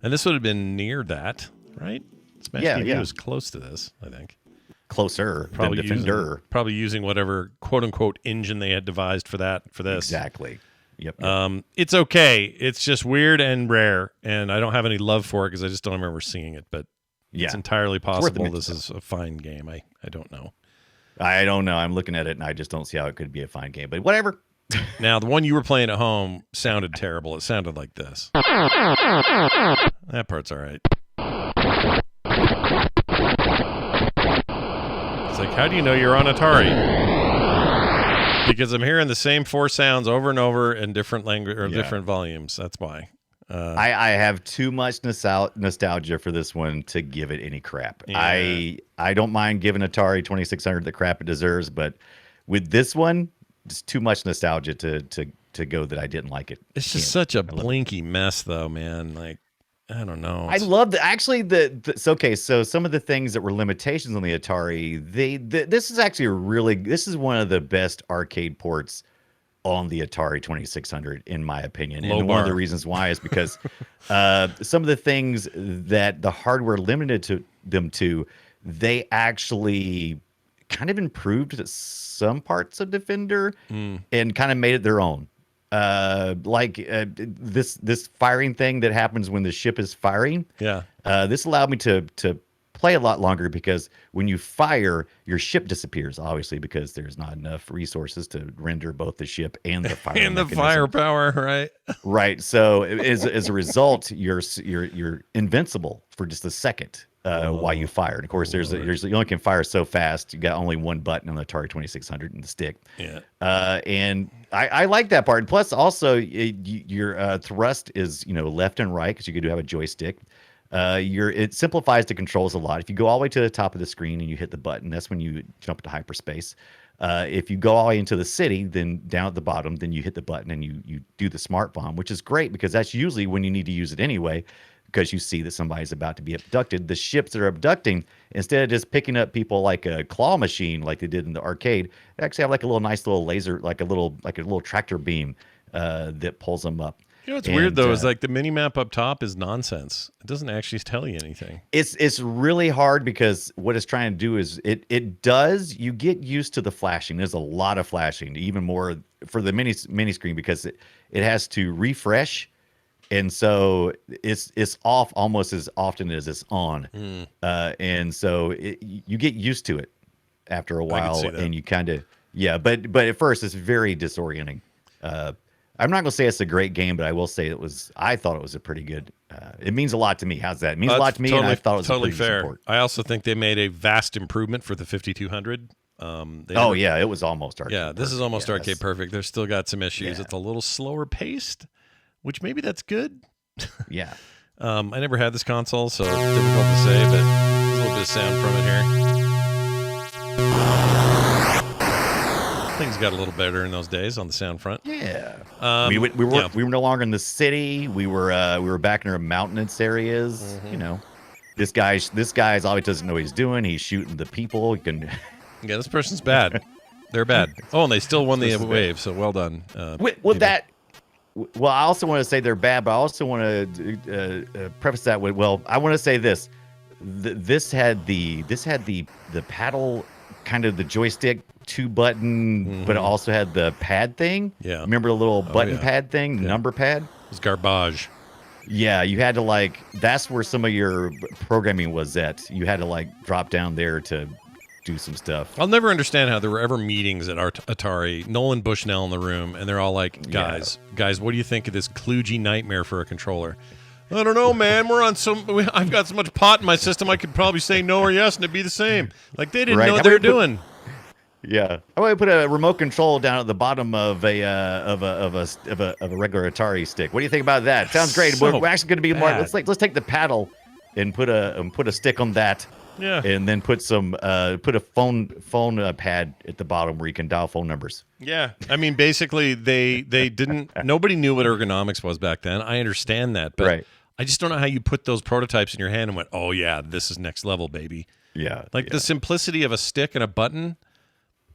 And this would have been near that, right? Smash TV was close to this, I think. Closer than Defender. Probably using whatever quote unquote engine they had devised for this. Exactly. Yep. It's okay. It's just weird and rare, and I don't have any love for it because I just don't remember seeing it. But it's entirely possible this is a fine game. I don't know. I don't know. I'm looking at it, and I just don't see how it could be a fine game. But whatever. Now, the one you were playing at home sounded terrible. It sounded like this. That part's all right. It's like, how do you know you're on Atari? Because I'm hearing the same 4 sounds over and over in different language or different volumes. That's why. I have too much nostalgia for this one to give it any crap. Yeah. I don't mind giving Atari 2600 the crap it deserves, but with this one, it's too much nostalgia to go that I didn't like it. It's just such a blinky mess, though, man. Like, I don't know. I love okay. So some of the things that were limitations on the Atari, this is actually this is one of the best arcade ports on the Atari 2600, in my opinion. And one of the reasons why is because some of the things that the hardware limited them to, they actually kind of improved some parts of Defender and kind of made it their own. This firing thing that happens when the ship is firing. Yeah. This allowed me to play a lot longer because when you fire, your ship disappears, obviously, because there's not enough resources to render both the ship and the fire and the firepower, right? Right. So as a result, you're invincible for just a second while you fire. And of course, you only can fire so fast. You got only one button on the Atari 2600 and the stick. Yeah. And I like that part. Plus, also, your thrust is left and right because you do have a joystick. It simplifies the controls a lot. If you go all the way to the top of the screen and you hit the button, that's when you jump to hyperspace. If you go all the way into the city, then down at the bottom, then you hit the button and you do the smart bomb, which is great because that's usually when you need to use it anyway, because you see that somebody's about to be abducted. The ships that are abducting, instead of just picking up people like a claw machine like they did in the arcade, they actually have like a nice little laser, like a little tractor beam that pulls them up. You know what's weird though is like the mini map up top is nonsense. It doesn't actually tell you anything. It's really hard because what it's trying to do is you get used to the flashing. There's a lot of flashing, even more for the mini screen because it has to refresh, and so it's off almost as often as it's on, and so you get used to it after a while, and you kind of but at first it's very disorienting. I'm not going to say it's a great game, but I will say I thought it was a pretty good. It means a lot to me. How's that? It means a lot to me, and I thought it was totally a pretty fair. Support. I also think they made a vast improvement for the 5200. It was almost arcade. Yeah, this is almost arcade perfect. They've still got some issues. Yeah. It's a little slower paced, which maybe that's good. Yeah. I never had this console, so it's difficult to say, but there's a little bit of sound from it here. Things got a little better in those days on the sound front. Yeah, we were no longer in the city. We were back in our mountainous areas. Mm-hmm. You know, this guy's always doesn't know what he's doing. He's shooting the people. He can. Yeah, this person's bad. They're bad. Oh, and they still won the wave. So well done. Well, I also want to say they're bad, but I also want to preface that with I want to say this. This had the paddle, kind of the joystick 2-button, but it also had the pad thing. Yeah. Remember the little button pad thing, number pad? It was garbage. Yeah, you had to that's where some of your programming was at. You had to drop down there to do some stuff. I'll never understand how there were ever meetings at Atari, Nolan Bushnell in the room, and they're all like, guys, what do you think of this kludgy nightmare for a controller? I don't know, man. I've got so much pot in my system, I could probably say no or yes, and it'd be the same. Like they didn't know what they were doing. Yeah, I want to put a remote control down at the bottom of a regular Atari stick. What do you think about that? Sounds great. So we're actually going to be more. Let's take the paddle and put a stick on that. Yeah, and then put a phone pad at the bottom where you can dial phone numbers. Yeah, I mean, basically they didn't. Nobody knew what ergonomics was back then. I understand that, but I just don't know how you put those prototypes in your hand and went, "Oh yeah, this is next level, baby." Yeah, the simplicity of a stick and a button.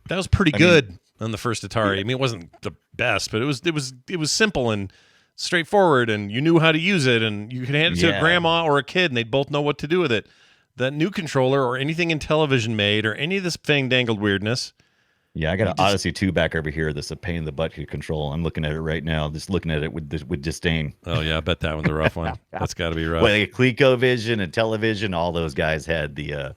That was pretty good on the first Atari. I mean, it wasn't the best, but it was simple and straightforward, and you knew how to use it, and you could hand it to a grandma or a kid, and they'd both know what to do with it. That new controller or anything Intellivision made or any of this fang-dangled weirdness. Yeah, I got an Odyssey 2 back over here that's a pain in the butt to control. I'm looking at it right now, just looking at it with disdain. Oh, yeah, I bet that one's a rough one. That's got to be rough. Well, ColecoVision and Television, all those guys had the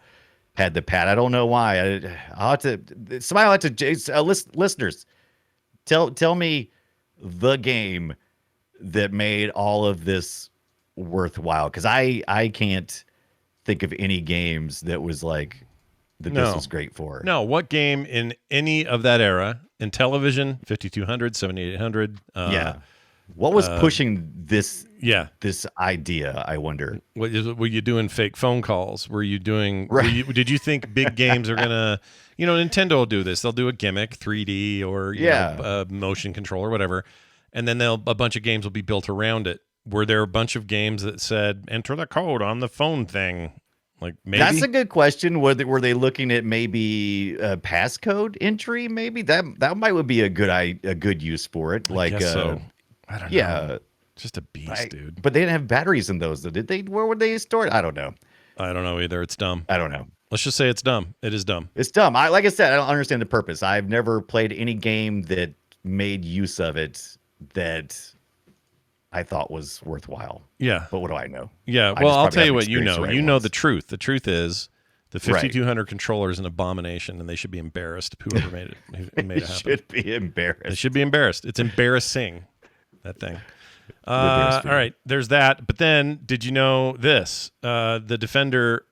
pad. I don't know why. I'll have to. Somebody will have to. Listeners, tell me the game that made all of this worthwhile, because I can't think of any games that was this was great for. No, what game in any of that era in television, 5200, 7800? What was pushing this? Yeah, this idea. I wonder. Were you doing fake phone calls? Were you doing? Did you think big games are gonna? Nintendo will do this. They'll do a gimmick, 3D or a motion control or whatever, and then a bunch of games will be built around it. Were there a bunch of games that said enter the code on the phone thing? Maybe that's a good question. Were they looking at maybe passcode entry? Maybe that might would be a good use for it. I guess so. I don't know. Just a beast, dude. But they didn't have batteries in those, did they? Where would they store it? I don't know. I don't know either. It's dumb. I don't know. Let's just say it's dumb. It is dumb. It's dumb. Like I said, I don't understand the purpose. I've never played any game that made use of it that I thought was worthwhile. Yeah. But what do I know? Yeah. Well, I'll tell you what you know. You know the truth. The truth is the 5200 controller is an abomination, and they should be embarrassed. Whoever made it happen. Should be embarrassed. They should be embarrassed. It's embarrassing, that thing. All right. There's that. But then, did you know this? The Defender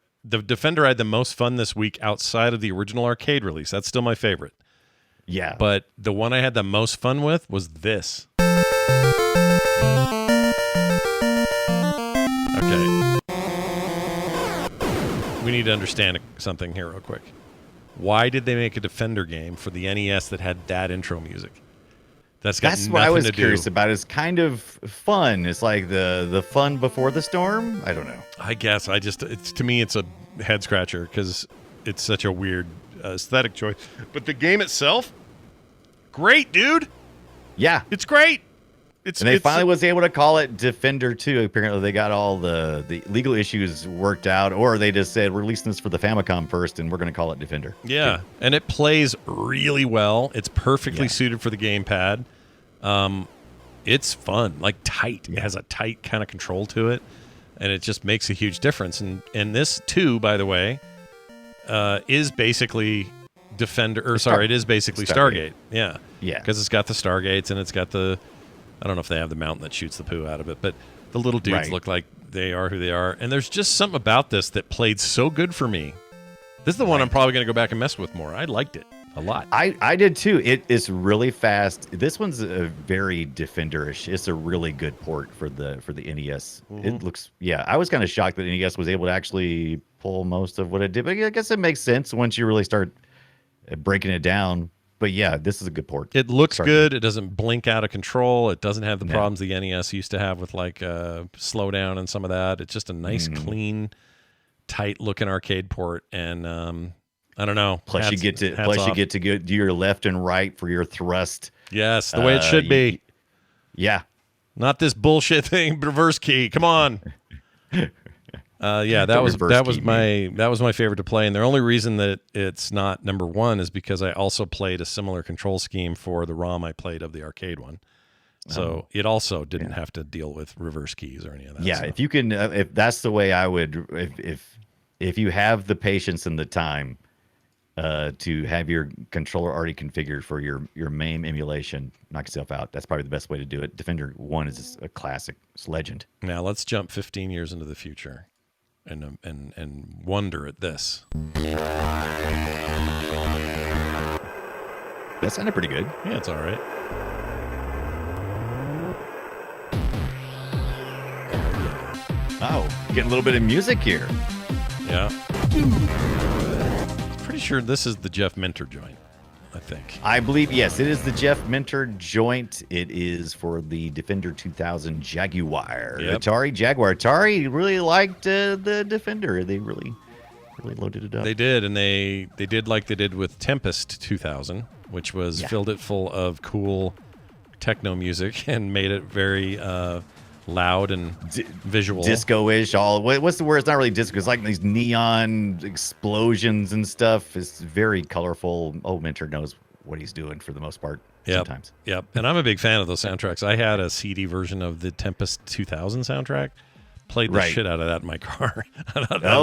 I had the most fun this week outside of the original arcade release. That's still my favorite. Yeah. But the one I had the most fun with was this. Okay. we need to understand something here real quick. Why did they make a Defender game for the NES that had that intro music? That's what I was to curious do. about. It's kind of fun. It's like the fun before the storm. I don't know. I guess to me it's a head scratcher because it's such a weird aesthetic choice. But the game itself, great, dude. Yeah, it's great. And they finally was able to call it Defender 2. Apparently, they got all the legal issues worked out, or they just said, we're releasing this for the Famicom first, and we're going to call it Defender. Yeah, and it plays really well. It's perfectly suited for the gamepad. It's fun, like tight. It has a tight kind of control to it, and it just makes a huge difference. And this, too, by the way, is basically Defender, it is basically Stargate. Yeah. Because it's got the Stargates, and it's got the... I don't know if they have the mountain that shoots the poo out of it, but the little dudes look like they are who they are. And there's just something about this that played so good for me. This is the one I'm probably going to go back and mess with more. I liked it a lot. I did too. It is really fast. This one's a very Defender-ish. It's a really good port for the NES. Mm-hmm. It looks, I was kind of shocked that NES was able to actually pull most of what it did. But I guess it makes sense once you really start breaking it down. But yeah, this is a good port. It looks good. It doesn't blink out of control. It doesn't have the problems the NES used to have with like slowdown and some of that. It's just a nice, clean, tight-looking arcade port. And I don't know. Plus, you get to do your left and right for your thrust. Yes, the way it should be. Yeah, not this bullshit thing. Reverse key. Come on. That was my favorite to play, and the only reason that it's not number one is because I also played a similar control scheme for the ROM I played of the arcade one. So it also didn't have to deal with reverse keys or any of that. Yeah, if you can, if that's the way I would, if you have the patience and the time to have your controller already configured for your MAME emulation, knock yourself out. That's probably the best way to do it. Defender 1 is a classic. It's legend. Now let's jump 15 years into the future. And wonder at this. That sounded pretty good. Yeah, it's all right. Oh, getting a little bit of music here. Yeah. Pretty sure this is the Jeff Minter joint, I think. I believe, yes, it is the Jeff Minter joint. It is for the Defender 2000 Jaguar. Yep. Atari Jaguar. Atari really liked the Defender. They really loaded it up. They did, and they did like they did with Tempest 2000, which was filled it full of cool techno music and made it very loud and visual. Disco-ish. What's the word? It's not really disco. It's like these neon explosions and stuff. It's very colorful. Minter knows what he's doing for the most part. Sometimes. Yep. And I'm a big fan of those soundtracks. I had a CD version of the Tempest 2000 soundtrack. Played the shit out of that in my car.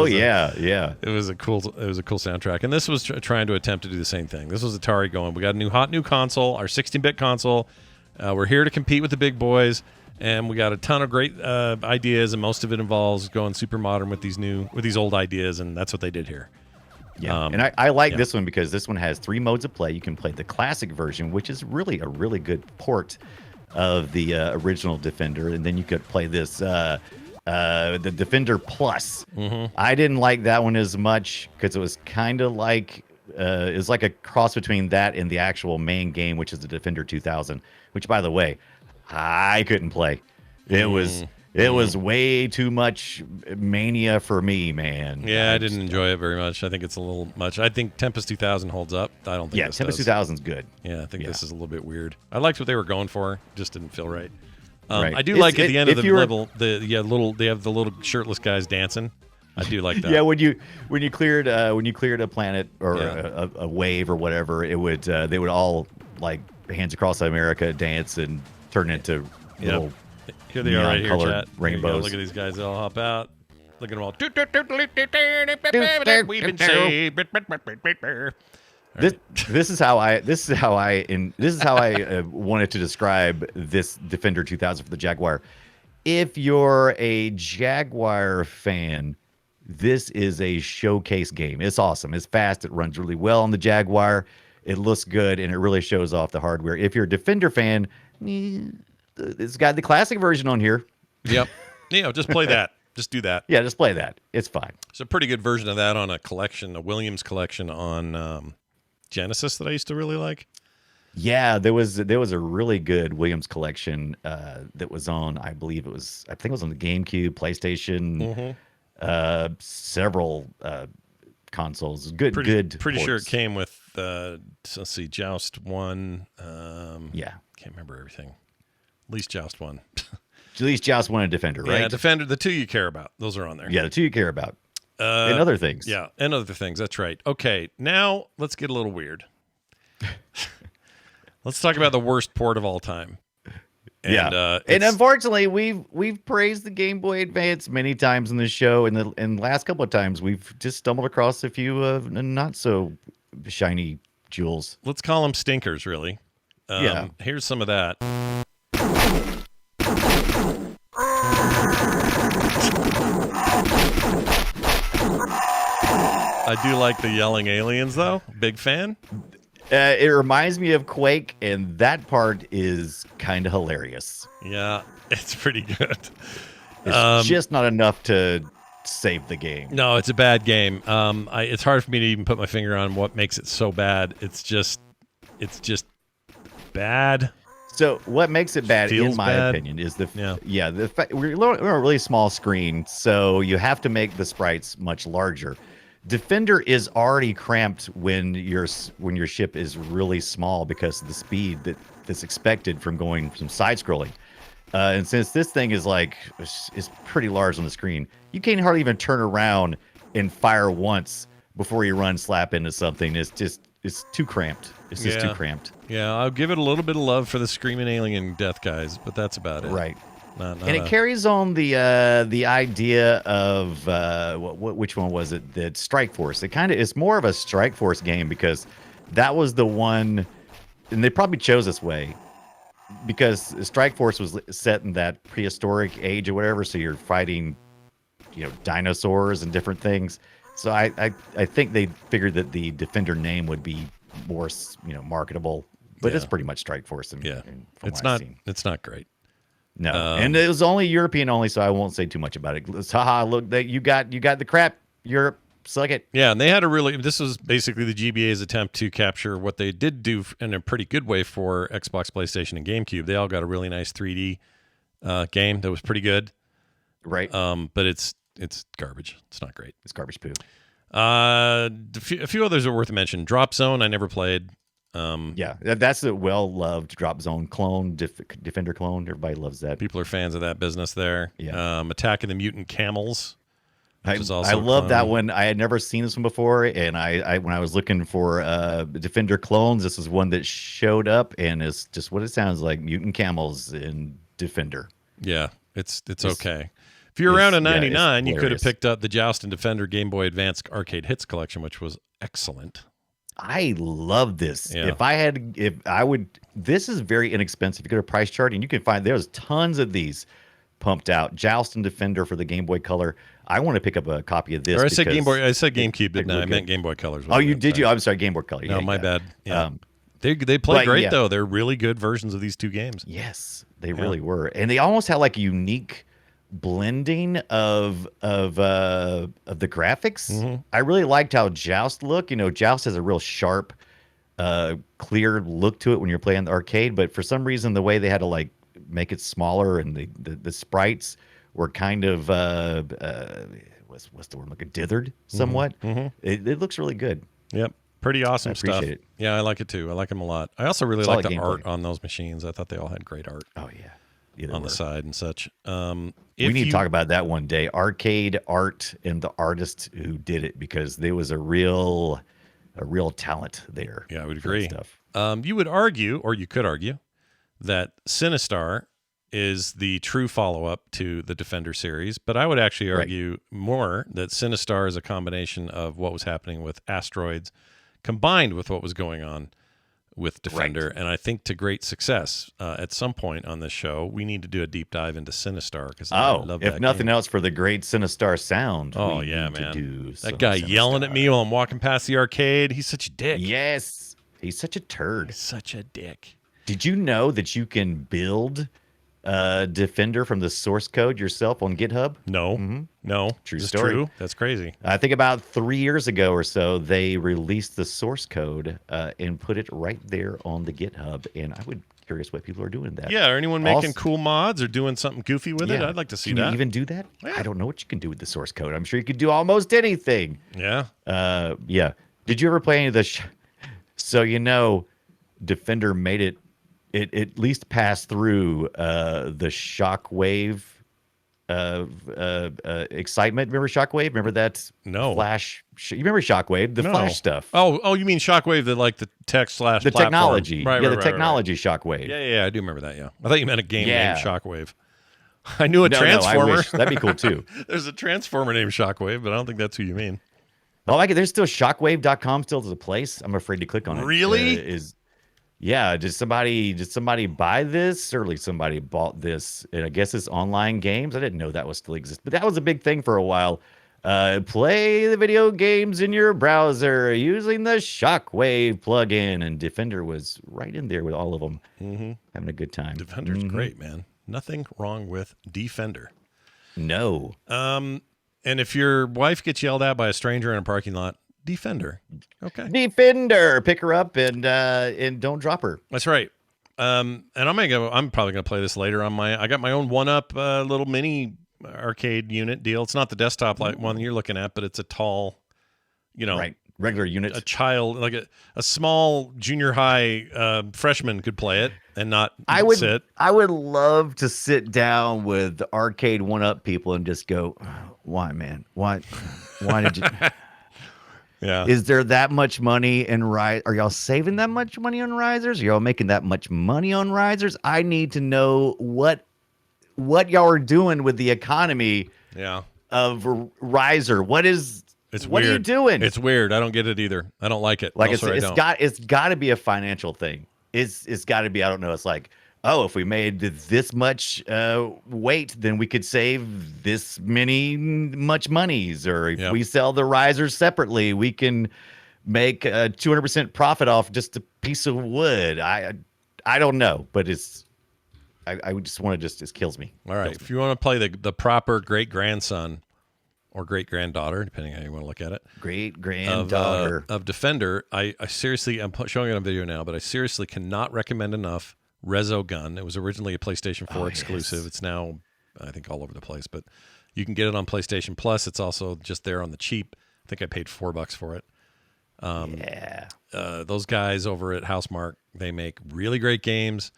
Yeah. It was a cool soundtrack. And this was trying to attempt to do the same thing. This was Atari going, we got a hot new console, our 16-bit console. We're here to compete with the big boys. And we got a ton of great ideas, and most of it involves going super modern with these old ideas, and that's what they did here. Yeah, and I like this one because this one has 3 modes of play. You can play the classic version, which is really a really good port of the original Defender, and then you could play this the Defender Plus. Mm-hmm. I didn't like that one as much because it was kind of like it was like a cross between that and the actual main game, which is the Defender 2000. Which, by the way, I couldn't play. It was way too much mania for me, man. Yeah, I didn't enjoy it very much. I think it's a little much. I think Tempest 2000 holds up. I don't think this Tempest does. 2000's good. Yeah, I think this is a little bit weird. I liked what they were going for. Just didn't feel right. Right. I do like at the end of the level, they have the little shirtless guys dancing. I do like that. Yeah, when you cleared a planet or a wave or whatever, it would they would all like hands across America dance and turn into little here they are right here, chat. Rainbows. Look at these guys. They'll hop out. Look at them all. We've been saved. This is how I wanted to describe this Defender 2000 for the Jaguar. If you're a Jaguar fan, this is a showcase game. It's awesome. It's fast. It runs really well on the Jaguar. It looks good, and it really shows off the hardware. If you're a Defender fan, it's got the classic version on here. Yep. Just play that. Just do that. Yeah, just play that. It's fine. It's a pretty good version of that on a Williams collection on Genesis that I used to really like. Yeah, there was a really good Williams collection that was on. I think it was on the GameCube, PlayStation, several consoles. Good. Pretty sure it ports. came with. Let's see, Joust 1. Yeah, can't remember everything. At least Joust 1. at least Joust 1 and Defender, right? Yeah, Defender. The two you care about. Those are on there. Yeah, the two you care about. And other things. Yeah, and other things. That's right. Okay, now let's get a little weird. Let's talk about the worst port of all time. And, and unfortunately, we've praised the Game Boy Advance many times in the show, and the last couple of times we've just stumbled across a few not so shiny jewels. Let's call them stinkers, really. Yeah. Here's some of that. I do like the yelling aliens, though. Big fan. It reminds me of Quake, and that part is kind of hilarious. Yeah, it's pretty good. It's just not enough to save the game. No, it's a bad game. It's hard for me to even put my finger on what makes it so bad. It's just bad. So what makes it bad, Feels in my bad. opinion, is the fact we're on a really small screen, so you have to make the sprites much larger. Defender is already cramped when your ship is really small because of the speed that's expected from going from side scrolling. And since this thing is pretty large on the screen, you can't hardly even turn around and fire once before you run slap into something. It's too cramped. It's just too cramped. Yeah, I'll give it a little bit of love for the screaming alien death guys, but that's about it. Right. Not And it carries on the idea of which one was it? That Strike Force. It's more of a Strike Force game because that was the one, and they probably chose this way because Strike Force was set in that prehistoric age or whatever. So you're fighting, dinosaurs and different things. So I think they figured that the Defender name would be more marketable, but it's pretty much Strike Force. It's not great. No, and it was only European only, so I won't say too much about it. Haha, look, that you got the crap, Europe, suck it. Yeah, and they had this was basically the GBA's attempt to capture what they did do in a pretty good way for Xbox, PlayStation, and GameCube. They all got a really nice 3D game that was pretty good. Right. But it's garbage. It's not great. It's garbage poo. A few others are worth mentioning. Drop Zone, I never played. Yeah, that's a well-loved Drop Zone clone, Defender clone. Everybody loves that. People are fans of that business there. Yeah. Attack of the Mutant Camels. I love that one. I had never seen this one before, and I when I was looking for Defender clones, this is one that showed up, and it's just what it sounds like: mutant camels in Defender. Yeah, it's okay. If you're around in '99, you could have hilarious. picked up the Joust and Defender Game Boy Advance Arcade Hits collection, which was excellent. I love this. Yeah. This is very inexpensive. You go to Price Chart and you can find there's tons of these pumped out. Joust and Defender for the Game Boy Color. I want to pick up a copy of this. Or I said Game Boy. I said GameCube, didn't I? I meant Game Boy Colors. Oh, you did? I'm sorry, Game Boy Color. No, Yeah, my yeah. bad. Yeah. They play but, great yeah. though. They're really good versions of these two games. Yes, they really were, and they almost had like a unique blending of the graphics. Mm-hmm. I really liked how Joust looked. Joust has a real sharp, clear look to it when you're playing the arcade, but for some reason the way they had to make it smaller and the sprites were kind of what's the word, like a dithered somewhat. Mm-hmm. It looks really good. Yep. Pretty awesome stuff. appreciate it. Yeah, I like it too. I like them a lot. I also really Solid like the gameplay. art on those machines. I thought they all had great art Oh yeah. Either on were. the side and such. We need to talk about that one day. Arcade art and the artist who did it, because there was a real talent there. Yeah, I would for that agree. Stuff. You would argue, or you could argue, that Sinistar is the true follow-up to the Defender series, but I would actually argue more that Sinistar is a combination of what was happening with Asteroids combined with what was going on with Defender, and I think to great success. At some point on this show, we need to do a deep dive into Sinistar, because I love that if nothing game. else, for the great Sinistar sound. Oh we yeah, need to man! do some That guy yelling at Sinistar. me while I'm walking past the arcade. He's such a dick. Yes, he's such a turd. He's such a dick. Did you know that you can build Defender from the source code yourself on GitHub? No, no, True it's story. true. That's crazy. I think about 3 years ago or so, they released the source code and put it right there on the GitHub. And I would curious what people are doing with that. Yeah, are anyone making cool mods or doing something goofy with it? I'd like to see can that. You even do that? Yeah. I don't know what you can do with the source code. I'm sure you could do almost anything. Yeah. Yeah. Did you ever play any of the? So Defender made it. It at least passed through the Shockwave excitement. Remember Shockwave? Remember that? No. Flash. You remember Shockwave? The Flash stuff. Oh, you mean Shockwave? Like the tech / the platform. technology. Right, yeah, right, the right, technology Shockwave. Yeah, I do remember that. Yeah, I thought you meant a game named Shockwave. I knew a No, Transformer. I wish. That'd be cool too. There's a Transformer named Shockwave, but I don't think that's who you mean. Oh, like there's still Shockwave.com still as a place. I'm afraid to click on it. Really? Yeah, did somebody buy this? Certainly somebody bought this. And I guess it's online games. I didn't know that was still exist, but that was a big thing for a while. Play the video games in your browser using the Shockwave plugin, and Defender was right in there with all of them, having a good time. Defender's great, man. Nothing wrong with Defender. No. And if your wife gets yelled at by a stranger in a parking lot, Defender. Okay. Defender, pick her up and don't drop her. That's right. And I'm probably gonna play this later on I got my own 1UP little mini arcade unit deal. It's not the desktop like one you're looking at, but it's a tall, right, regular unit. A child, like a small junior high freshman could play it and not sit. I would love to sit down with the arcade 1UP people and just go, why, man? Why did you? Yeah. Is there that much money in Rise? Are y'all saving that much money on risers? Are y'all making that much money on risers? I need to know what y'all are doing with the economy of riser. It's what weird. are you doing? It's weird. I don't get it either. I don't like it. Like it's got to be a financial thing. It's got to be, I don't know. It's like, oh, if we made this much weight, then we could save this much monies. Or if we sell the risers separately, we can make 200% profit off just a piece of wood. I don't know, but I just want to it kills me. All right. If you want to play the proper great grandson or great granddaughter, depending on how you want to look at it, great granddaughter of Defender, I seriously, I'm showing it on video now, but I seriously cannot recommend enough Resogun. It was originally a PlayStation 4 exclusive. Yes. It's now, I think, all over the place, but you can get it on PlayStation Plus. It's also just there on the cheap. I think I paid $4 for it. Those guys over at Housemarque, they make really great games.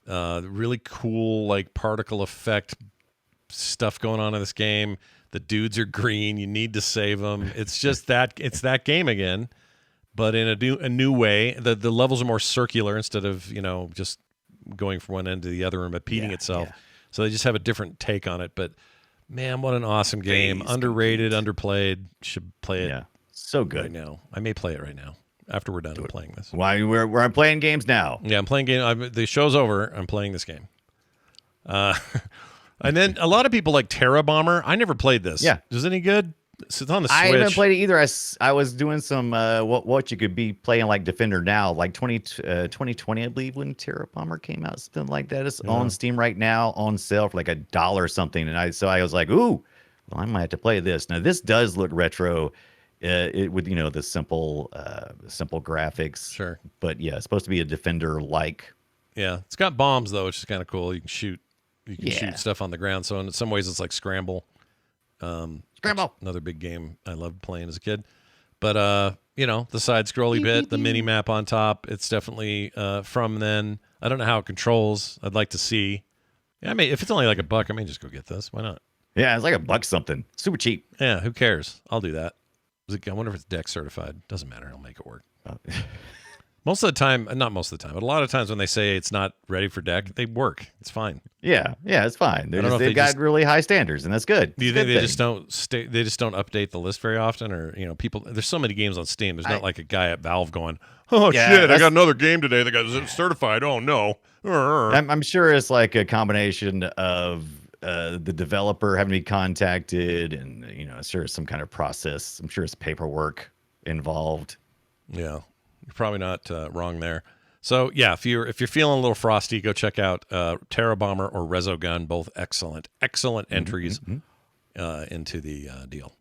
Really cool, like particle effect stuff going on in this game. The dudes are green. You need to save them. It's just it's that game again, but in a new way. The levels are more circular instead of just going from one end to the other and repeating itself. So they just have a different take on it. But man, what an awesome game! Underrated, underplayed. Should play it. So good right now. I may play it right now after we're done playing this. Why I'm playing games now? Yeah, I'm playing game. The show's over. I'm playing this game. And then a lot of people like Terra Bomber. I never played this. Yeah, is it any good? It's on the Switch. I haven't played it either. I was doing some what you could be playing like Defender now, like 2020, I believe, when Terra Bomber came out, something like that. It's on Steam right now, on sale for like $1 or something. And I was like, ooh, well, I might have to play this. Now this does look retro. With the simple graphics. Sure. But yeah, it's supposed to be a Defender like. Yeah, it's got bombs though, which is kind of cool. You can shoot stuff on the ground. So in some ways, it's like Scramble. Scramble. Another big game I loved playing as a kid. But the side scrolly bit, the mini map on top, it's definitely from then. I don't know how it controls. I'd like to see. Yeah, if it's only like $1, I may just go get this. Why not? Yeah, it's like $1 something. Super cheap. Yeah, who cares? I'll do that. I wonder if it's Dex certified. Doesn't matter. I'll make it work. Most of the time, not most of the time, but a lot of times when they say it's not ready for deck, they work. It's fine. Yeah, it's fine. They've got really high standards, and that's good. Do you think they just don't update the list very often, or people? There's so many games on Steam. There's not like a guy at Valve going, "Oh shit, I got another game today that got certified." Oh no. I'm sure it's like a combination of the developer having to be contacted, and I'm sure it's some kind of process. I'm sure it's paperwork involved. Yeah. You're probably not wrong there. So yeah, if you're feeling a little frosty, go check out Terra Bomber or Resogun. Both excellent entries into the deal.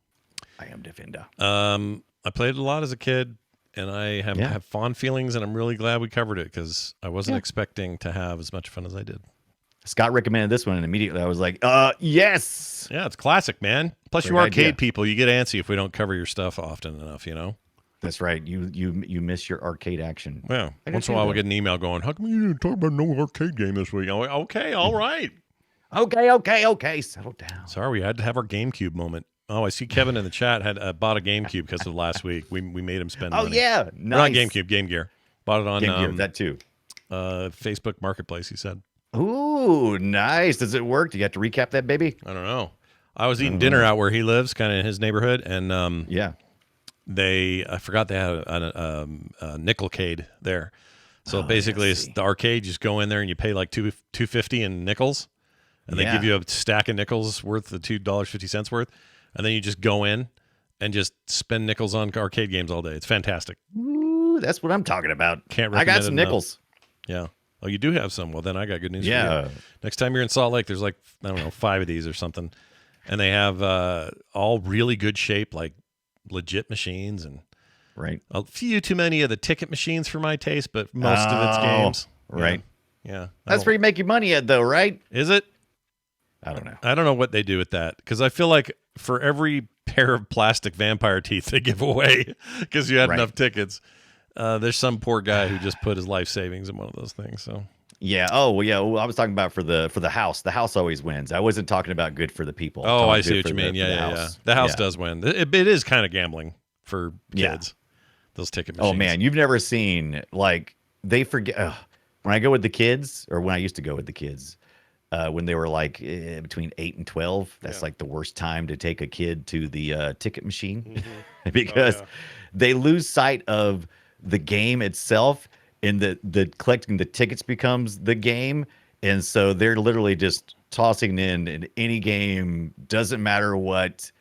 I am Defender. I played a lot as a kid, and I have fond feelings, and I'm really glad we covered it because I wasn't expecting to have as much fun as I did. Scott recommended this one, and immediately I was like, yes. Yeah, it's classic, man. Plus, you arcade people, you get antsy if we don't cover your stuff often enough, you know? That's right. You miss your arcade action. Yeah. Once in a while, we'll get an email going, how come you didn't talk about no arcade game this week? I'm like, okay, all right. Okay. Settle down. Sorry, we had to have our GameCube moment. Oh, I see Kevin in the chat had bought a GameCube because of last week. We made him spend money. Oh, yeah. Not Nice. GameCube, Game Gear. Bought it on Game Gear, that too. Facebook Marketplace, he said. Ooh, nice. Does it work? Do you have to recap that, baby? I don't know. I was eating dinner out where he lives, kind of in his neighborhood, and I forgot they had a nickelcade there. So basically, it's the arcade. You just go in there and you pay like $2.50 in nickels, and they give you a stack of nickels worth the $2.50 worth, and then you just go in and just spend nickels on arcade games all day. It's fantastic. Ooh, that's what I'm talking about. Can't I recommend got some it nickels. Yeah. Oh, you do have some. Well, then I got good news for you. Next time you're in Salt Lake, there's like, I don't know, 5 of these or something. And they have all really good shape, like legit machines, and a few too many of the ticket machines for my taste, but most of it's games. Right. Yeah. That's where you make your money at, though, right? Is it? I don't know. I don't know what they do with that, because I feel like for every pair of plastic vampire teeth they give away because you had enough tickets, there's some poor guy who just put his life savings in one of those things. So yeah. Oh, well, yeah. Well, I was talking about for the house. The house always wins. I wasn't talking about good for the people. Oh, I see what you mean. Yeah. The house does win. It is kind of gambling for kids. Those ticket machines. Oh man, you've never seen, like, they forget when I go with the kids, or when I used to go with the kids. When they were like between 8 and 12, that's like the worst time to take a kid to the ticket machine because they lose sight of the game itself, and the collecting the tickets becomes the game. And so they're literally just tossing in any game, doesn't matter what,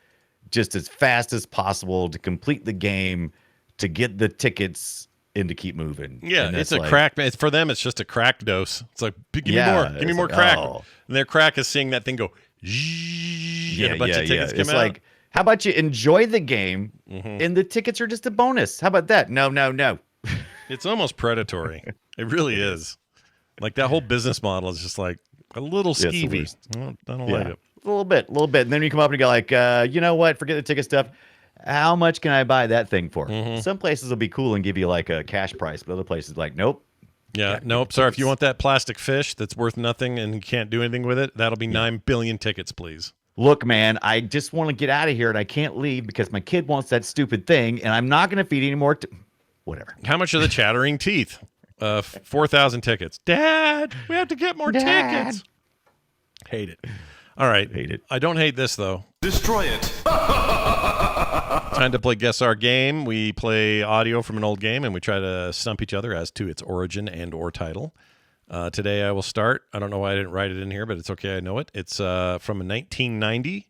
just as fast as possible to complete the game, to get the tickets and to keep moving. Yeah, it's a crack. For them, it's just a crack dose. It's like, give me more crack. And their crack is seeing that thing go, and a bunch of tickets come it's out. like, how about you enjoy the game, and the tickets are just a bonus? How about that? No. It's almost predatory. It really is. Like, that whole business model is just like a little skeevy. I don't like it. A little bit. And then you come up and you go like, you know what? Forget the ticket stuff. How much can I buy that thing for? Some places will be cool and give you like a cash price, but other places like, nope. Yeah, nope. Sorry, if you want that plastic fish that's worth nothing and you can't do anything with it, that'll be 9 billion tickets, please. Look, man, I just want to get out of here and I can't leave because my kid wants that stupid thing, and I'm not going to feed any more. Whatever. How much are the chattering teeth? 4,000 tickets. Dad, we have to get more tickets. Hate it. All right. Hate it. I don't hate this, though. Destroy it. Time to play Guess Our Game. We play audio from an old game, and we try to stump each other as to its origin and or title. Today I will start. I don't know why I didn't write it in here, but it's okay. I know it. It's from 1990.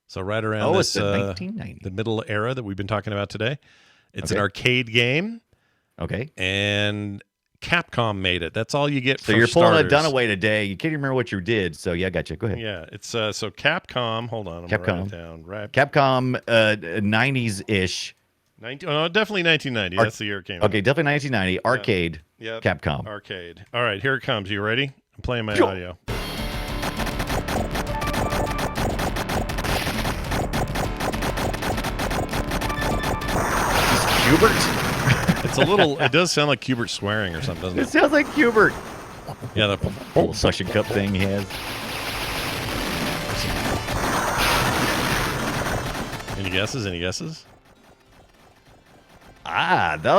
So right around this, 1990. The middle era that we've been talking about today. It's an arcade game. Okay. And Capcom made it. That's all you get so for you're starters. pulling a Dunaway today. You can't even remember what you did. So yeah, I got you. Go ahead. Yeah, it's so Capcom. Hold on, I'm gonna write it down. Capcom 90s-ish. Definitely 1990. That's the year it came out. Okay, definitely 1990. Arcade. Yep. Capcom. Arcade. All right, here it comes. You ready? I'm playing my audio. Hubert? It's a little. It does sound like Hubert swearing or something, doesn't it? It sounds like Hubert. Yeah, the little suction cup thing he has. Any guesses?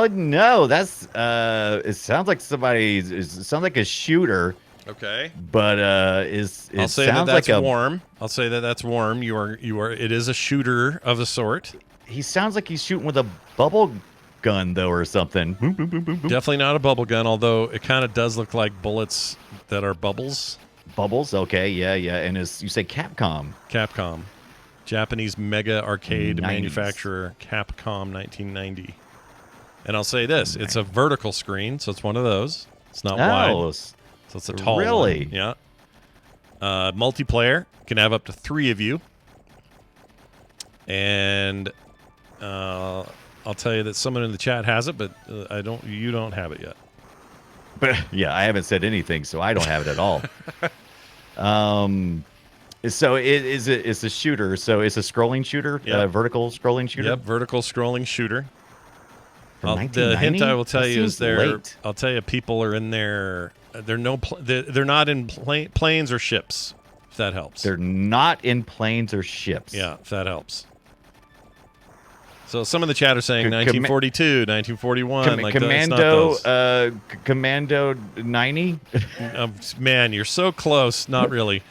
No, that's it sounds like it sounds like a shooter. Okay. But I'll say that's warm. I'll say that's warm. You are it is a shooter of a sort. He sounds like he's shooting with a bubble gun though, or something. Boom, boom, boom, boom, boom. Definitely not a bubble gun, although it kind of does look like bullets that are bubbles. Bubbles, okay, yeah. And you say Capcom. Japanese mega arcade manufacturer, Capcom, 1990. And I'll say this, it's a vertical screen, so it's one of those. It's not wide. Oh, So it's a tall really? one. Yeah. Multiplayer can have up to 3 of you. And I'll tell you that someone in the chat has it, but you don't have it yet. But yeah, I haven't said anything, so I don't have it at all. So it's a shooter. So it's a scrolling shooter, Yep. vertical scrolling shooter. Yep, vertical scrolling shooter. From The hint I will tell That you is seems late. I'll tell you, people are in there. They're not in planes or ships. If that helps. They're not in planes or ships. Yeah, if that helps. So some of the chat are saying Com- 1942, 1941. Like Commando, it's not Commando 90. those. Man, you're so close. Not really.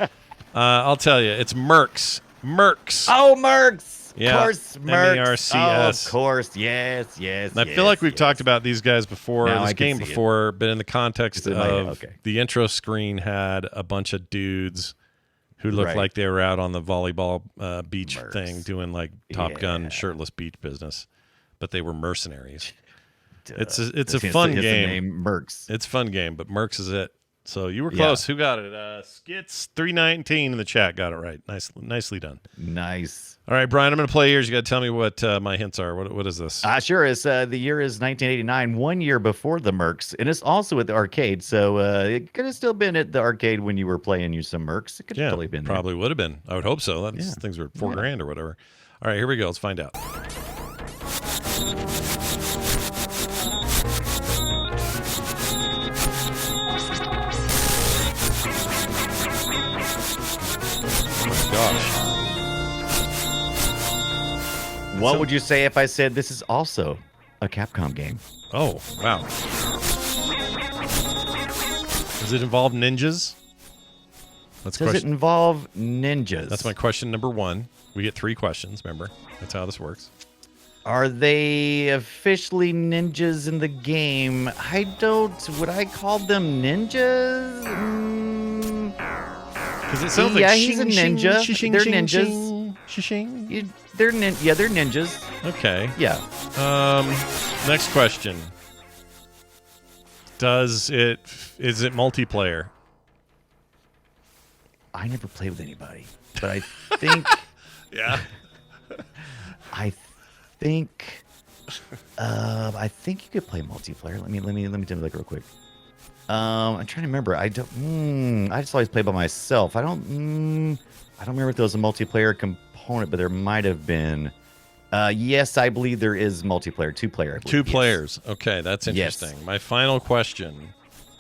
I'll tell you, it's Mercs. Mercs. Oh, Mercs. Yeah, Of course, Mercs. M-E-R-C-S. Oh, of course. Yes. And I feel like we've talked about these guys before, Now this I can game see it. before, but in the context It's in my head, of okay. the intro screen had a bunch of dudes who looked Right. like they were out on the volleyball beach Mercs. thing doing like Top Gun Yeah. shirtless beach business, but they were mercenaries. It's a Hence fun the game. name Mercs. It's a fun game, but Mercs is it. So you were close. Who got it? Skits 319 in the chat got it right. Nicely done. Nice. All right, Brian, I'm going to play yours. You got to tell me what my hints are. What is this? Sure. It's the year is 1989, 1 year before the Mercs, and it's also at the arcade. So it could have still been at the arcade when you were playing you some Mercs. It could have totally been there. probably would have been. I would hope so. Yeah. Things were $4,000 or whatever. All right, here we go. Let's find out. Oh my gosh. What would you say if I said this is also a Capcom game? Oh, wow. Does it involve ninjas? Does it involve ninjas? That's my question number 1. We get 3 questions, remember? That's how this works. Are they officially ninjas in the game? Would I call them ninjas? Because it sounds Yeah, like he's a shing, ninja. shing, shing, They're shing, ninjas. shing, shing. They're ninjas. Okay. Yeah. Next question. Is it multiplayer? I never played with anybody, but I think Yeah. I think you could play multiplayer. Let me take a look real quick. I'm trying to remember. I just always play by myself. I don't remember if there was a multiplayer component, but there might have been. Yes, I believe there is multiplayer. 2-player. I believe. 2 Yes. players. Okay, that's Yes. interesting. My final question.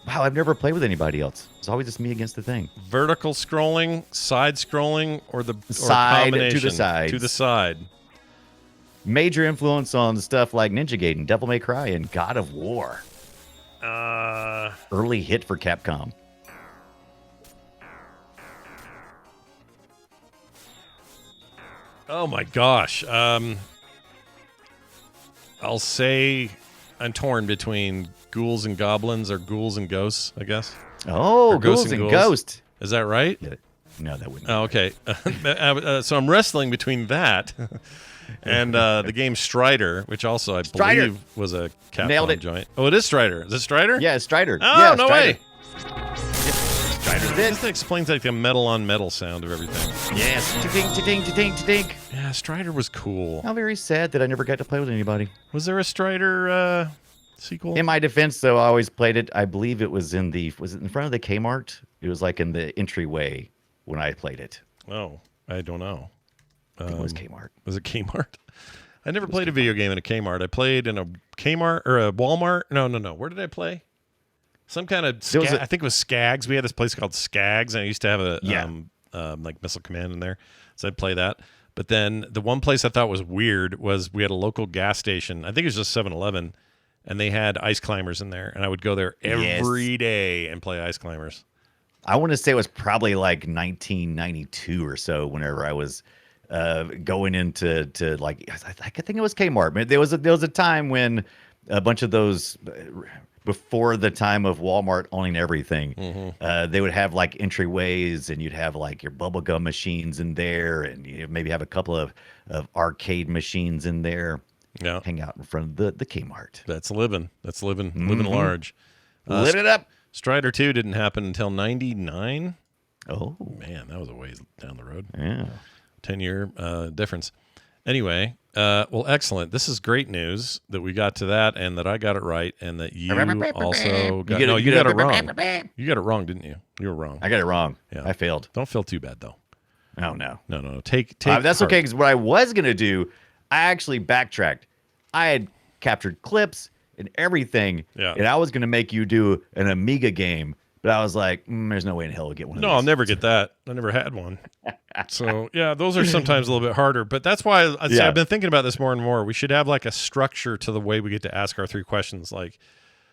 Wow, I've never played with anybody else. It's always just me against the thing. Vertical scrolling, side scrolling, or Side to the combination? sides. To the side. Major influence on stuff like Ninja Gaiden, Devil May Cry, and God of War. Early hit for Capcom. Oh my gosh. I'll say I'm torn between ghouls and goblins or ghouls and ghosts, I guess. Oh, Or Ghosts Ghouls and and Ghouls. Ghost. Is that right? Yeah. No, that wouldn't. Oh, okay. So I'm wrestling between that and the game Strider, which also I Strider. believe was a Nailed Capcom it. joint. Oh, it is Strider. Is it Strider? Yeah, Strider. Oh, yeah, no Strider. way. Strider's This it. explains like the metal on metal sound of everything. Yes. Cha-ding, cha-ding, cha-ding, cha-ding. Yeah, Strider was cool. How very sad that I never got to play with anybody. Was there a Strider sequel? In my defense, though, I always played it. I believe it was in front of the Kmart? It was like in the entryway when I played it. Oh, I don't know. I think it was Kmart. Was it Kmart? I never played a video game in a Kmart. I played in a Kmart or a Walmart. No. Where did I play? Some kind of I think it was Skags. We had this place called Skags, and I used to have a like Missile Command in there, so I'd play that. But then the one place I thought was weird was we had a local gas station. I think it was just 7-Eleven, and they had ice climbers in there, and I would go there every day and play ice climbers. I want to say it was probably like 1992 or so. Whenever I was going into like, I think it was Kmart. But there was a time when a bunch of those. Before the time of Walmart owning everything, they would have like entryways, and you'd have like your bubblegum machines in there, and you maybe have a couple of arcade machines in there. Yeah, hang out in front of the Kmart. That's living. Living large. Lit it up. Strider 2 didn't happen until 99. Oh, Man, that was a ways down the road. yeah. 10-year difference. Anyway, well, excellent. This is great news that we got to that and that I got it right and that you also got No, you got it wrong. You got it wrong, didn't you? You were wrong. I got it wrong. Yeah. I failed. Don't feel too bad, though. Oh, no. No. Take That's heart. okay, because what I was going to do, I actually backtracked. I had captured clips and everything, Yeah. and I was going to make you do an Amiga game, but I was like, there's no way in hell we'll get one of No, these. I'll never get that. I never had one. So, yeah, those are sometimes a little bit harder. But that's why I've been thinking about this more and more. We should have like a structure to the way we get to ask our 3 questions. Like,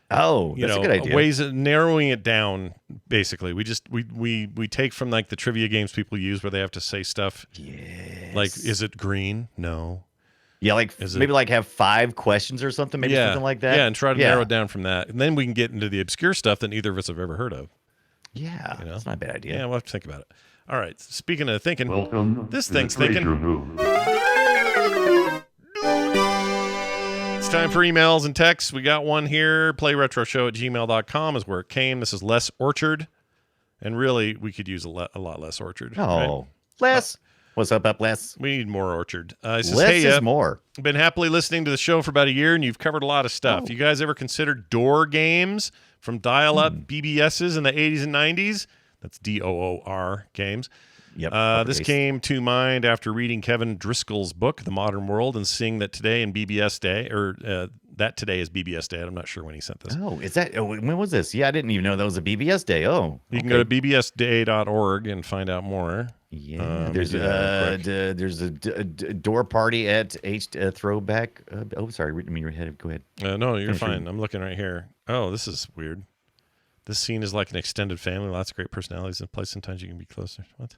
Oh, that's a good idea. ways of narrowing it down, basically. We just we take from like the trivia games people use where they have to say stuff. Yes. Like, is it green? No. Yeah, like maybe like have 5 questions or something, maybe something like that. Yeah, and try to narrow it down from that. And then we can get into the obscure stuff that neither of us have ever heard of. Yeah, that's not a bad idea. Yeah, we'll have to think about it. All right, speaking of thinking, Welcome this to thing's the treasure thinking. room. It's time for emails and texts. We got one here. PlayRetroShow@gmail.com is where it came. This is Les Orchard. And really, we could use a lot less Orchard. Oh, right? Les. What's up, Les? We need more Orchard. He says, Les hey, is more. been happily listening to the show for about a year, and you've covered a lot of stuff. Oh. You guys ever consider door games from dial-up BBSs in the 80s and 90s? That's DOOR games. Yep. This came to mind after reading Kevin Driscoll's book, The Modern World, and seeing that today in BBS Day, or that today is BBS Day. I'm not sure when he sent this. Oh, is that? When was this? Yeah, I didn't even know that was a BBS day. Oh, You can go to bbsday.org and find out more. Yeah, there's do that real there's a door party at Throwback. Sorry, let me ahead. Go ahead. No, you're Finish fine. reading. I'm looking right here. Oh, this is weird. This scene is like an extended family. Lots of great personalities in place. Sometimes you can be closer. What?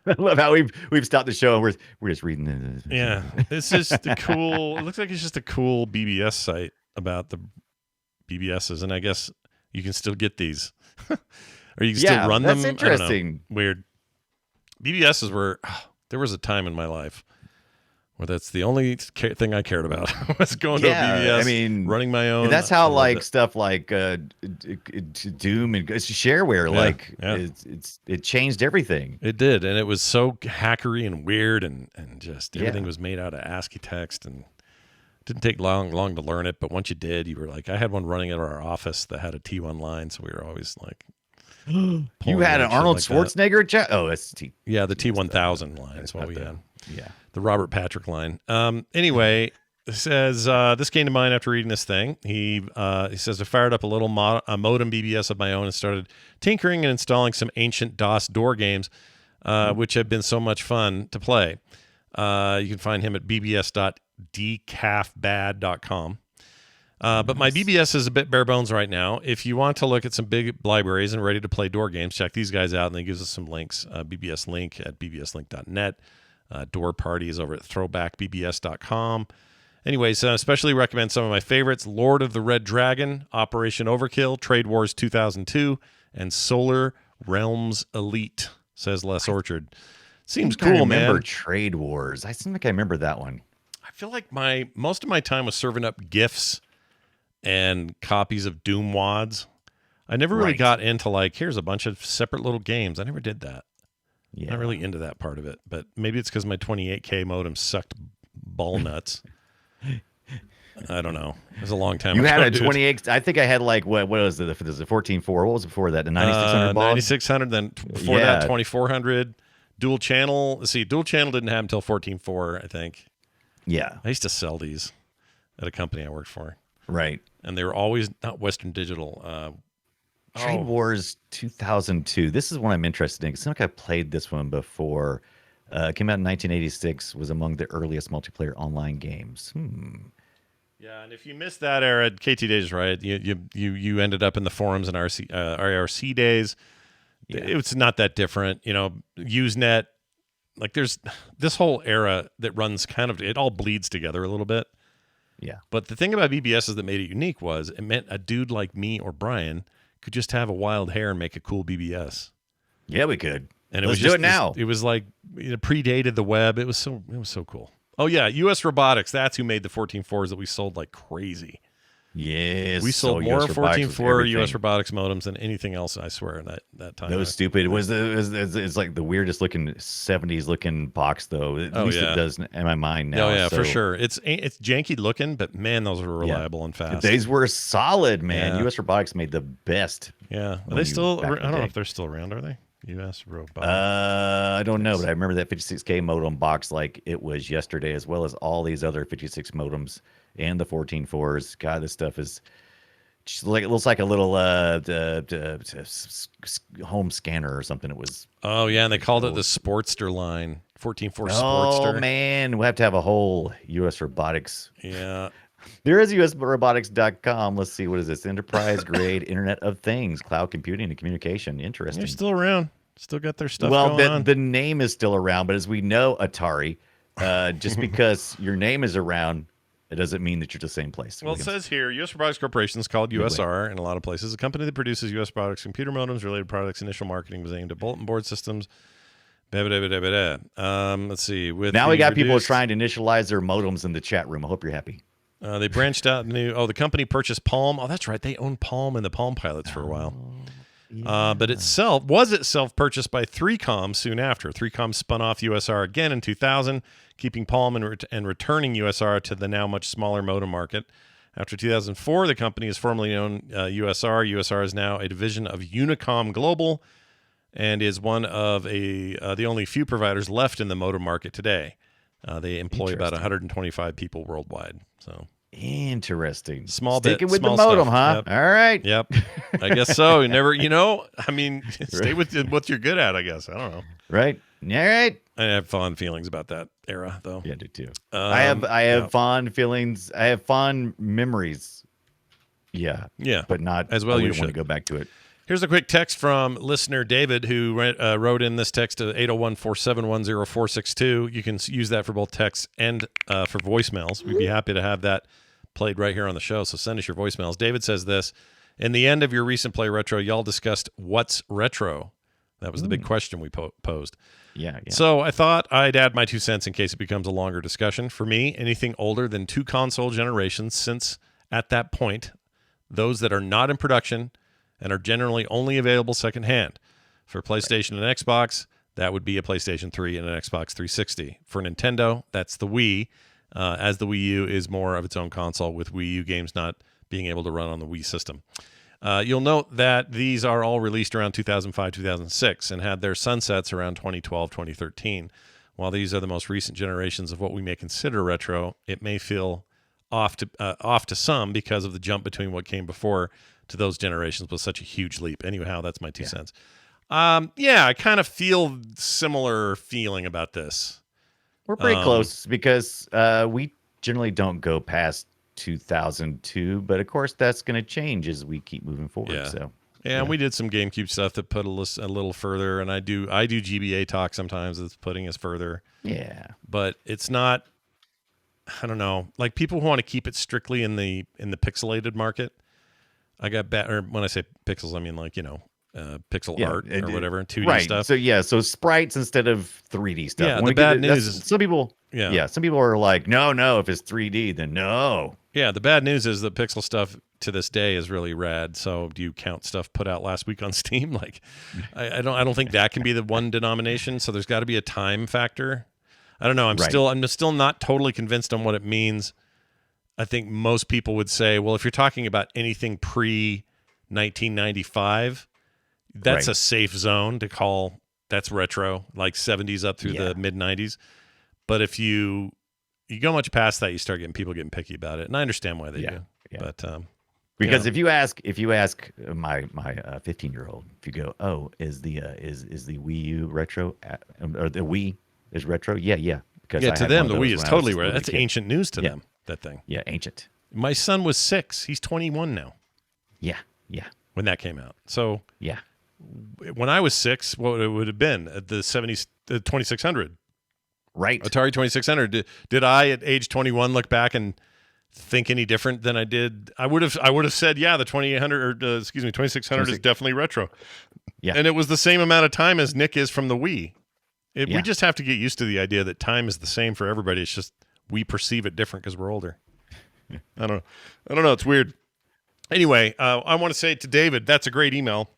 I love how we've stopped the show and we're just reading the. Yeah, it's just a cool. It looks like it's just a cool BBS site about the BBSs, and I guess you can still get these, or you can still run them. That's I don't know. interesting. Weird. BBSs were. There was a time in my life where that's the only thing I cared about was going to a BBS. I mean, running my own. And that's how I loved like it. stuff like Doom and it's shareware it changed everything. It did, and it was so hackery and weird, and just everything was made out of ASCII text, and it didn't take long to learn it. But once you did, you were like, I had one running at our office that had a T1 line, so we were always like, You had an Arnold Schwarzenegger that's yeah, the T1000 line is what we had. Yeah. The Robert Patrick line. Anyway, it says this came to mind after reading this thing. He says I fired up a little a modem BBS of my own and started tinkering and installing some ancient DOS door games, which have been so much fun to play. You can find him at bbs.decafbad.com. But my BBS is a bit bare bones right now. If you want to look at some big libraries and ready to play door games, check these guys out, and they gives us some links. BBS Link at bbslink.net. Door parties over at throwbackbbs.com. Anyways, especially recommend some of my favorites: Lord of the Red Dragon, Operation Overkill, Trade Wars 2002, and Solar Realms Elite, says Les Orchard. Seems cool, I remember man. Trade Wars. I seem like I remember that one. I feel like most of my time was serving up GIFs and copies of Doom wads. I never really got into like, here's a bunch of separate little games. I never did that. Yeah. Not really into that part of it, but maybe it's because my 28K modem sucked ball nuts. I don't know. It was a long time You ago. had a dude. 28. I think I had like what was it? There's a 14.4. What was before that? The 9600 ball. 9600. Then before that, 2400. Dual channel. Let's see. Dual channel didn't have until 14.4, I think. Yeah. I used to sell these at a company I worked for, Right. and they were always not Western Digital. Trade Wars 2002. This is one I'm interested in. It seems like I played this one before. It came out in 1986. Was among the earliest multiplayer online games. Yeah, and if you missed that era, KT Days, right? You ended up in the forums and IRC days. Yeah. It's not that different, Usenet. Like there's this whole era that runs it all bleeds together a little bit. Yeah. But the thing about BBSs that made it unique was it meant a dude like me or Brian could just have a wild hair and make a cool BBS. Yeah, we could. And Let's do it now. It was like predated the web. It was so cool. Oh yeah, US Robotics. That's who made the 14.4s that we sold like crazy. Yes. We sold so more US Robotics was 14.4 US everything. Robotics modems than anything else, I swear, in that time. Those stupid. It's like the weirdest looking 70s looking box, though. At least it does in my mind now. Oh, yeah, so, for sure. It's janky looking, but man, those were reliable and fast. These were solid, man. US Robotics made the best. Yeah. Are they still, I don't know if they're still around, are they? US Robotics. I don't know, but I remember that 56K modem box like it was yesterday, as well as all these other 56 modems and the 14.4s. God, this stuff is just like, it looks like a little home scanner or something. It was. Oh, yeah, and they called it the Sportster line. 14.4 Sportster. Oh, man. We'll have to have a whole US Robotics. Yeah. There is usrobotics.com. Let's see. What is this? Enterprise grade Internet of Things, cloud computing and communication. Interesting. They're still around. Still got their stuff going on. The name is still around, but as we know, Atari, just because your name is around, it doesn't mean that you're the same place. Well, it says here, U.S. Robotics Corporation is called USR in a lot of places. A company that produces U.S. Robotics computer modems, related products. Initial marketing was aimed at bulletin board systems. Let's see. Now we got people trying to initialize their modems in the chat room. I hope you're happy. They branched out the company purchased Palm. Oh, that's right. They owned Palm and the Palm Pilots for a while. Yeah. But itself purchased by 3Com soon after. 3Com spun off USR again in 2000, keeping Palm and returning USR to the now much smaller modem market. After 2004, the company is formally known USR. USR is now a division of Unicom Global and is one of the only few providers left in the modem market today. They employ about 125 people worldwide. So interesting. Sticking with small the modem, stuff. huh? Yep. All right. Yep. I guess so. You never, stay with what you're good at, I guess. I don't know. Right. All right. I have fond feelings about that era, though. Yeah, I do too. I have fond feelings. I have fond memories. Yeah. Yeah. But not as well. You should want to go back to it. Here's a quick text from listener David, who wrote in this text to 801-471-0462. You can use that for both texts and for voicemails. We'd be happy to have that played right here on the show, so send us your voicemails. David says this: in the end of your recent Play Retro, y'all discussed what's retro. That was the big question we posed. Yeah. So I thought I'd add my 2 cents in case it becomes a longer discussion. For me, anything older than 2 console generations, since at that point, those that are not in production and are generally only available secondhand. For PlayStation and Xbox, that would be a PlayStation 3 and an Xbox 360. For Nintendo, that's the Wii, as the Wii U is more of its own console, with Wii U games not being able to run on the Wii system. You'll note that these are all released around 2005, 2006, and had their sunsets around 2012, 2013. While these are the most recent generations of what we may consider retro, it may feel off to some because of the jump between what came before to those generations was such a huge leap. Anyhow, that's my 2 cents. I kind of feel similar feeling about this. We're pretty close because we generally don't go past 2002, but of course that's going to change as we keep moving forward. Yeah. So and we did some GameCube stuff that put a little further, and I do GBA talk sometimes that's putting us further. Yeah, but it's not. I don't know. Like people who want to keep it strictly in the pixelated market. I got or when I say pixels, I mean like pixel art or whatever, 2D stuff. So sprites instead of 3D stuff. Yeah, the bad news is some people. Yeah, some people are like, no, if it's 3D, then no. Yeah, the bad news is the pixel stuff to this day is really rad. So do you count stuff put out last week on Steam? Like, I don't think that can be the one denomination. So there's got to be a time factor. I don't know. I'm still not totally convinced on what it means. I think most people would say, well, if you're talking about anything pre-1995, that's a safe zone to call that's retro, like 70s up through the mid-90s. But if you go much past that, you start getting people getting picky about it, and I understand why they do. Yeah. But because if you ask my 15-year-old, if you go, oh, is the Wii U retro or the Wii is retro? Yeah. Because to them the Wii is totally retro. That's ancient news to them. That thing. Yeah, ancient. My son was 6. He's 21 now. Yeah. When that came out. So yeah. When I was 6, what it would have been the 70s, the 2600. Right. Atari 2600. Did I at age 21 look back and think any different than I did? I would have said, yeah, the 2600 is definitely retro. Yeah. And it was the same amount of time as Nick is from the Wii. We just have to get used to the idea that time is the same for everybody. It's just we perceive it different because we're older. I don't know. It's weird. Anyway, I want to say to David, that's a great email.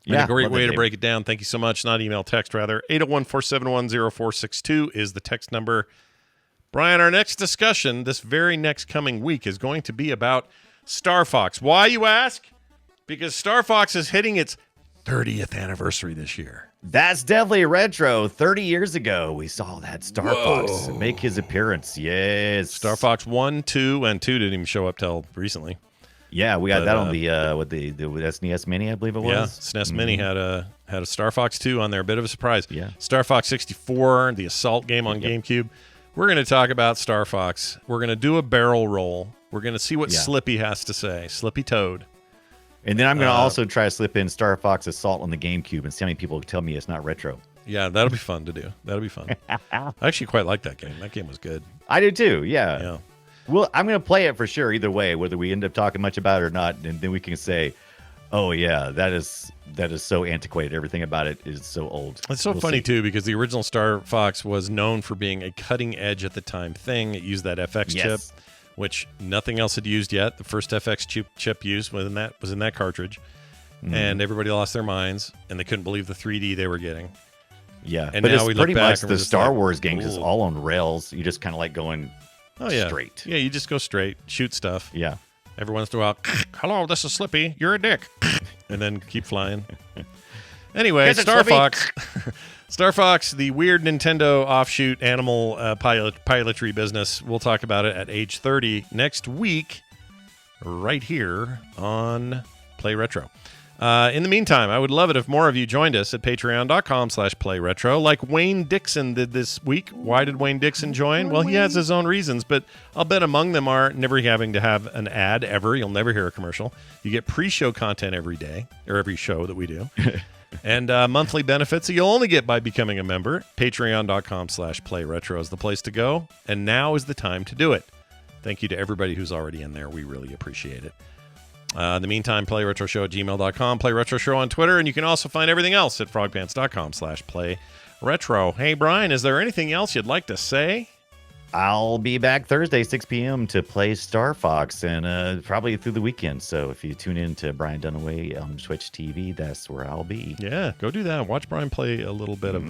And a great way to break it down. Thank you so much. Not email, text rather. 801-471-0462 is the text number. Brian, our next discussion this very next coming week is going to be about Star Fox. Why, you ask? Because Star Fox is hitting its 30th anniversary this year. That's definitely retro. 30 years ago, we saw that Star Fox make his appearance. Yes. Star Fox 1, 2, and 2 didn't even show up till recently. Yeah, we got that on the SNES Mini, I believe it was. Yeah, SNES Mini had a Star Fox 2 on there. A bit of a surprise. Yeah. Star Fox 64, the Assault game on GameCube. We're going to talk about Star Fox. We're going to do a barrel roll. We're going to see what Slippy has to say. Slippy Toad. And then I'm going to also try to slip in Star Fox Assault on the GameCube and see how many people tell me it's not retro. Yeah, that'll be fun to do. That'll be fun. I actually quite like that game. That game was good. I do too, yeah. Well, I'm going to play it for sure either way, whether we end up talking much about it or not. And then we can say, oh, yeah, that is so antiquated. Everything about it is so old. It's so funny, too, because the original Star Fox was known for being a cutting edge at the time thing. It used that FX chip, which nothing else had used yet. The first FX chip used was in that cartridge. And everybody lost their minds, and they couldn't believe the 3D they were getting. Yeah, and but now it's we pretty look back much and the we're just Star like, Wars games is all on rails. You just kind of like going straight. Yeah, you just go straight, shoot stuff. Yeah. Every once in a while, hello, this is Slippy. You're a dick. And then keep flying. Anyway, Star Fox. Star Fox, the weird Nintendo offshoot animal pilotry business. We'll talk about it at age 30 next week, right here on Play Retro. In the meantime, I would love it if more of you joined us at patreon.com/playretro, like Wayne Dixon did this week. Why did Wayne Dixon join? Well, he has his own reasons, but I'll bet among them are never having to have an ad ever. You'll never hear a commercial. You get pre-show content every day, or every show that we do. And monthly benefits that you'll only get by becoming a member. Patreon.com/playretro is the place to go. And now is the time to do it. Thank you to everybody who's already in there. We really appreciate it. In the meantime, playretroshow@gmail.com, playretroshow on Twitter, and you can also find everything else at frogpants.com/playretro. Hey, Brian, is there anything else you'd like to say? I'll be back Thursday, 6 p.m. to play Star Fox, and probably through the weekend. So if you tune in to Brian Dunaway on Twitch TV, that's where I'll be. Yeah, go do that. Watch Brian play a little bit of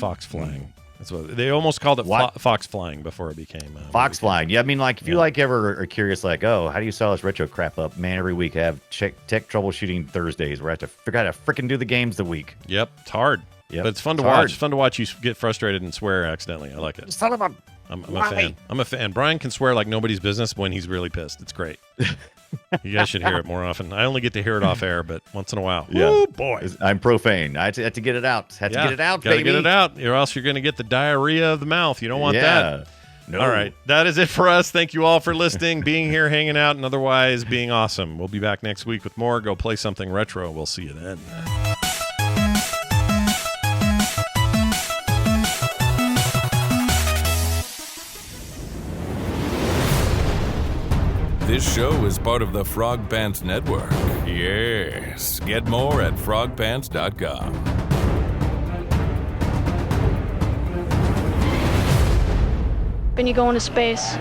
fox flying. That's what they almost called it, fox flying before it became fox flying. Yeah, I mean, like if you ever are curious, like, oh, how do you sell this retro crap up? Man, every week I have tech troubleshooting Thursdays where I have to figure out how to freaking do the games the week. Yep, it's hard. Yep. But it's fun to watch. It's fun to watch you get frustrated and swear accidentally. I like it. Son of a... I'm a fan. I'm a fan. Brian can swear like nobody's business when he's really pissed. It's great. You guys should hear it more often. I only get to hear it off air, but once in a while. Yeah. Oh, boy. I'm profane. I had to get it out. To get it out, gotta baby. Get it out, or else you're going to get the diarrhea of the mouth. You don't want that. No. All right. That is it for us. Thank you all for listening, being here, hanging out, and otherwise being awesome. We'll be back next week with more. Go play something retro. We'll see you then. This show is part of the Frog Pants Network. Yes. Get more at frogpants.com. When you go into space.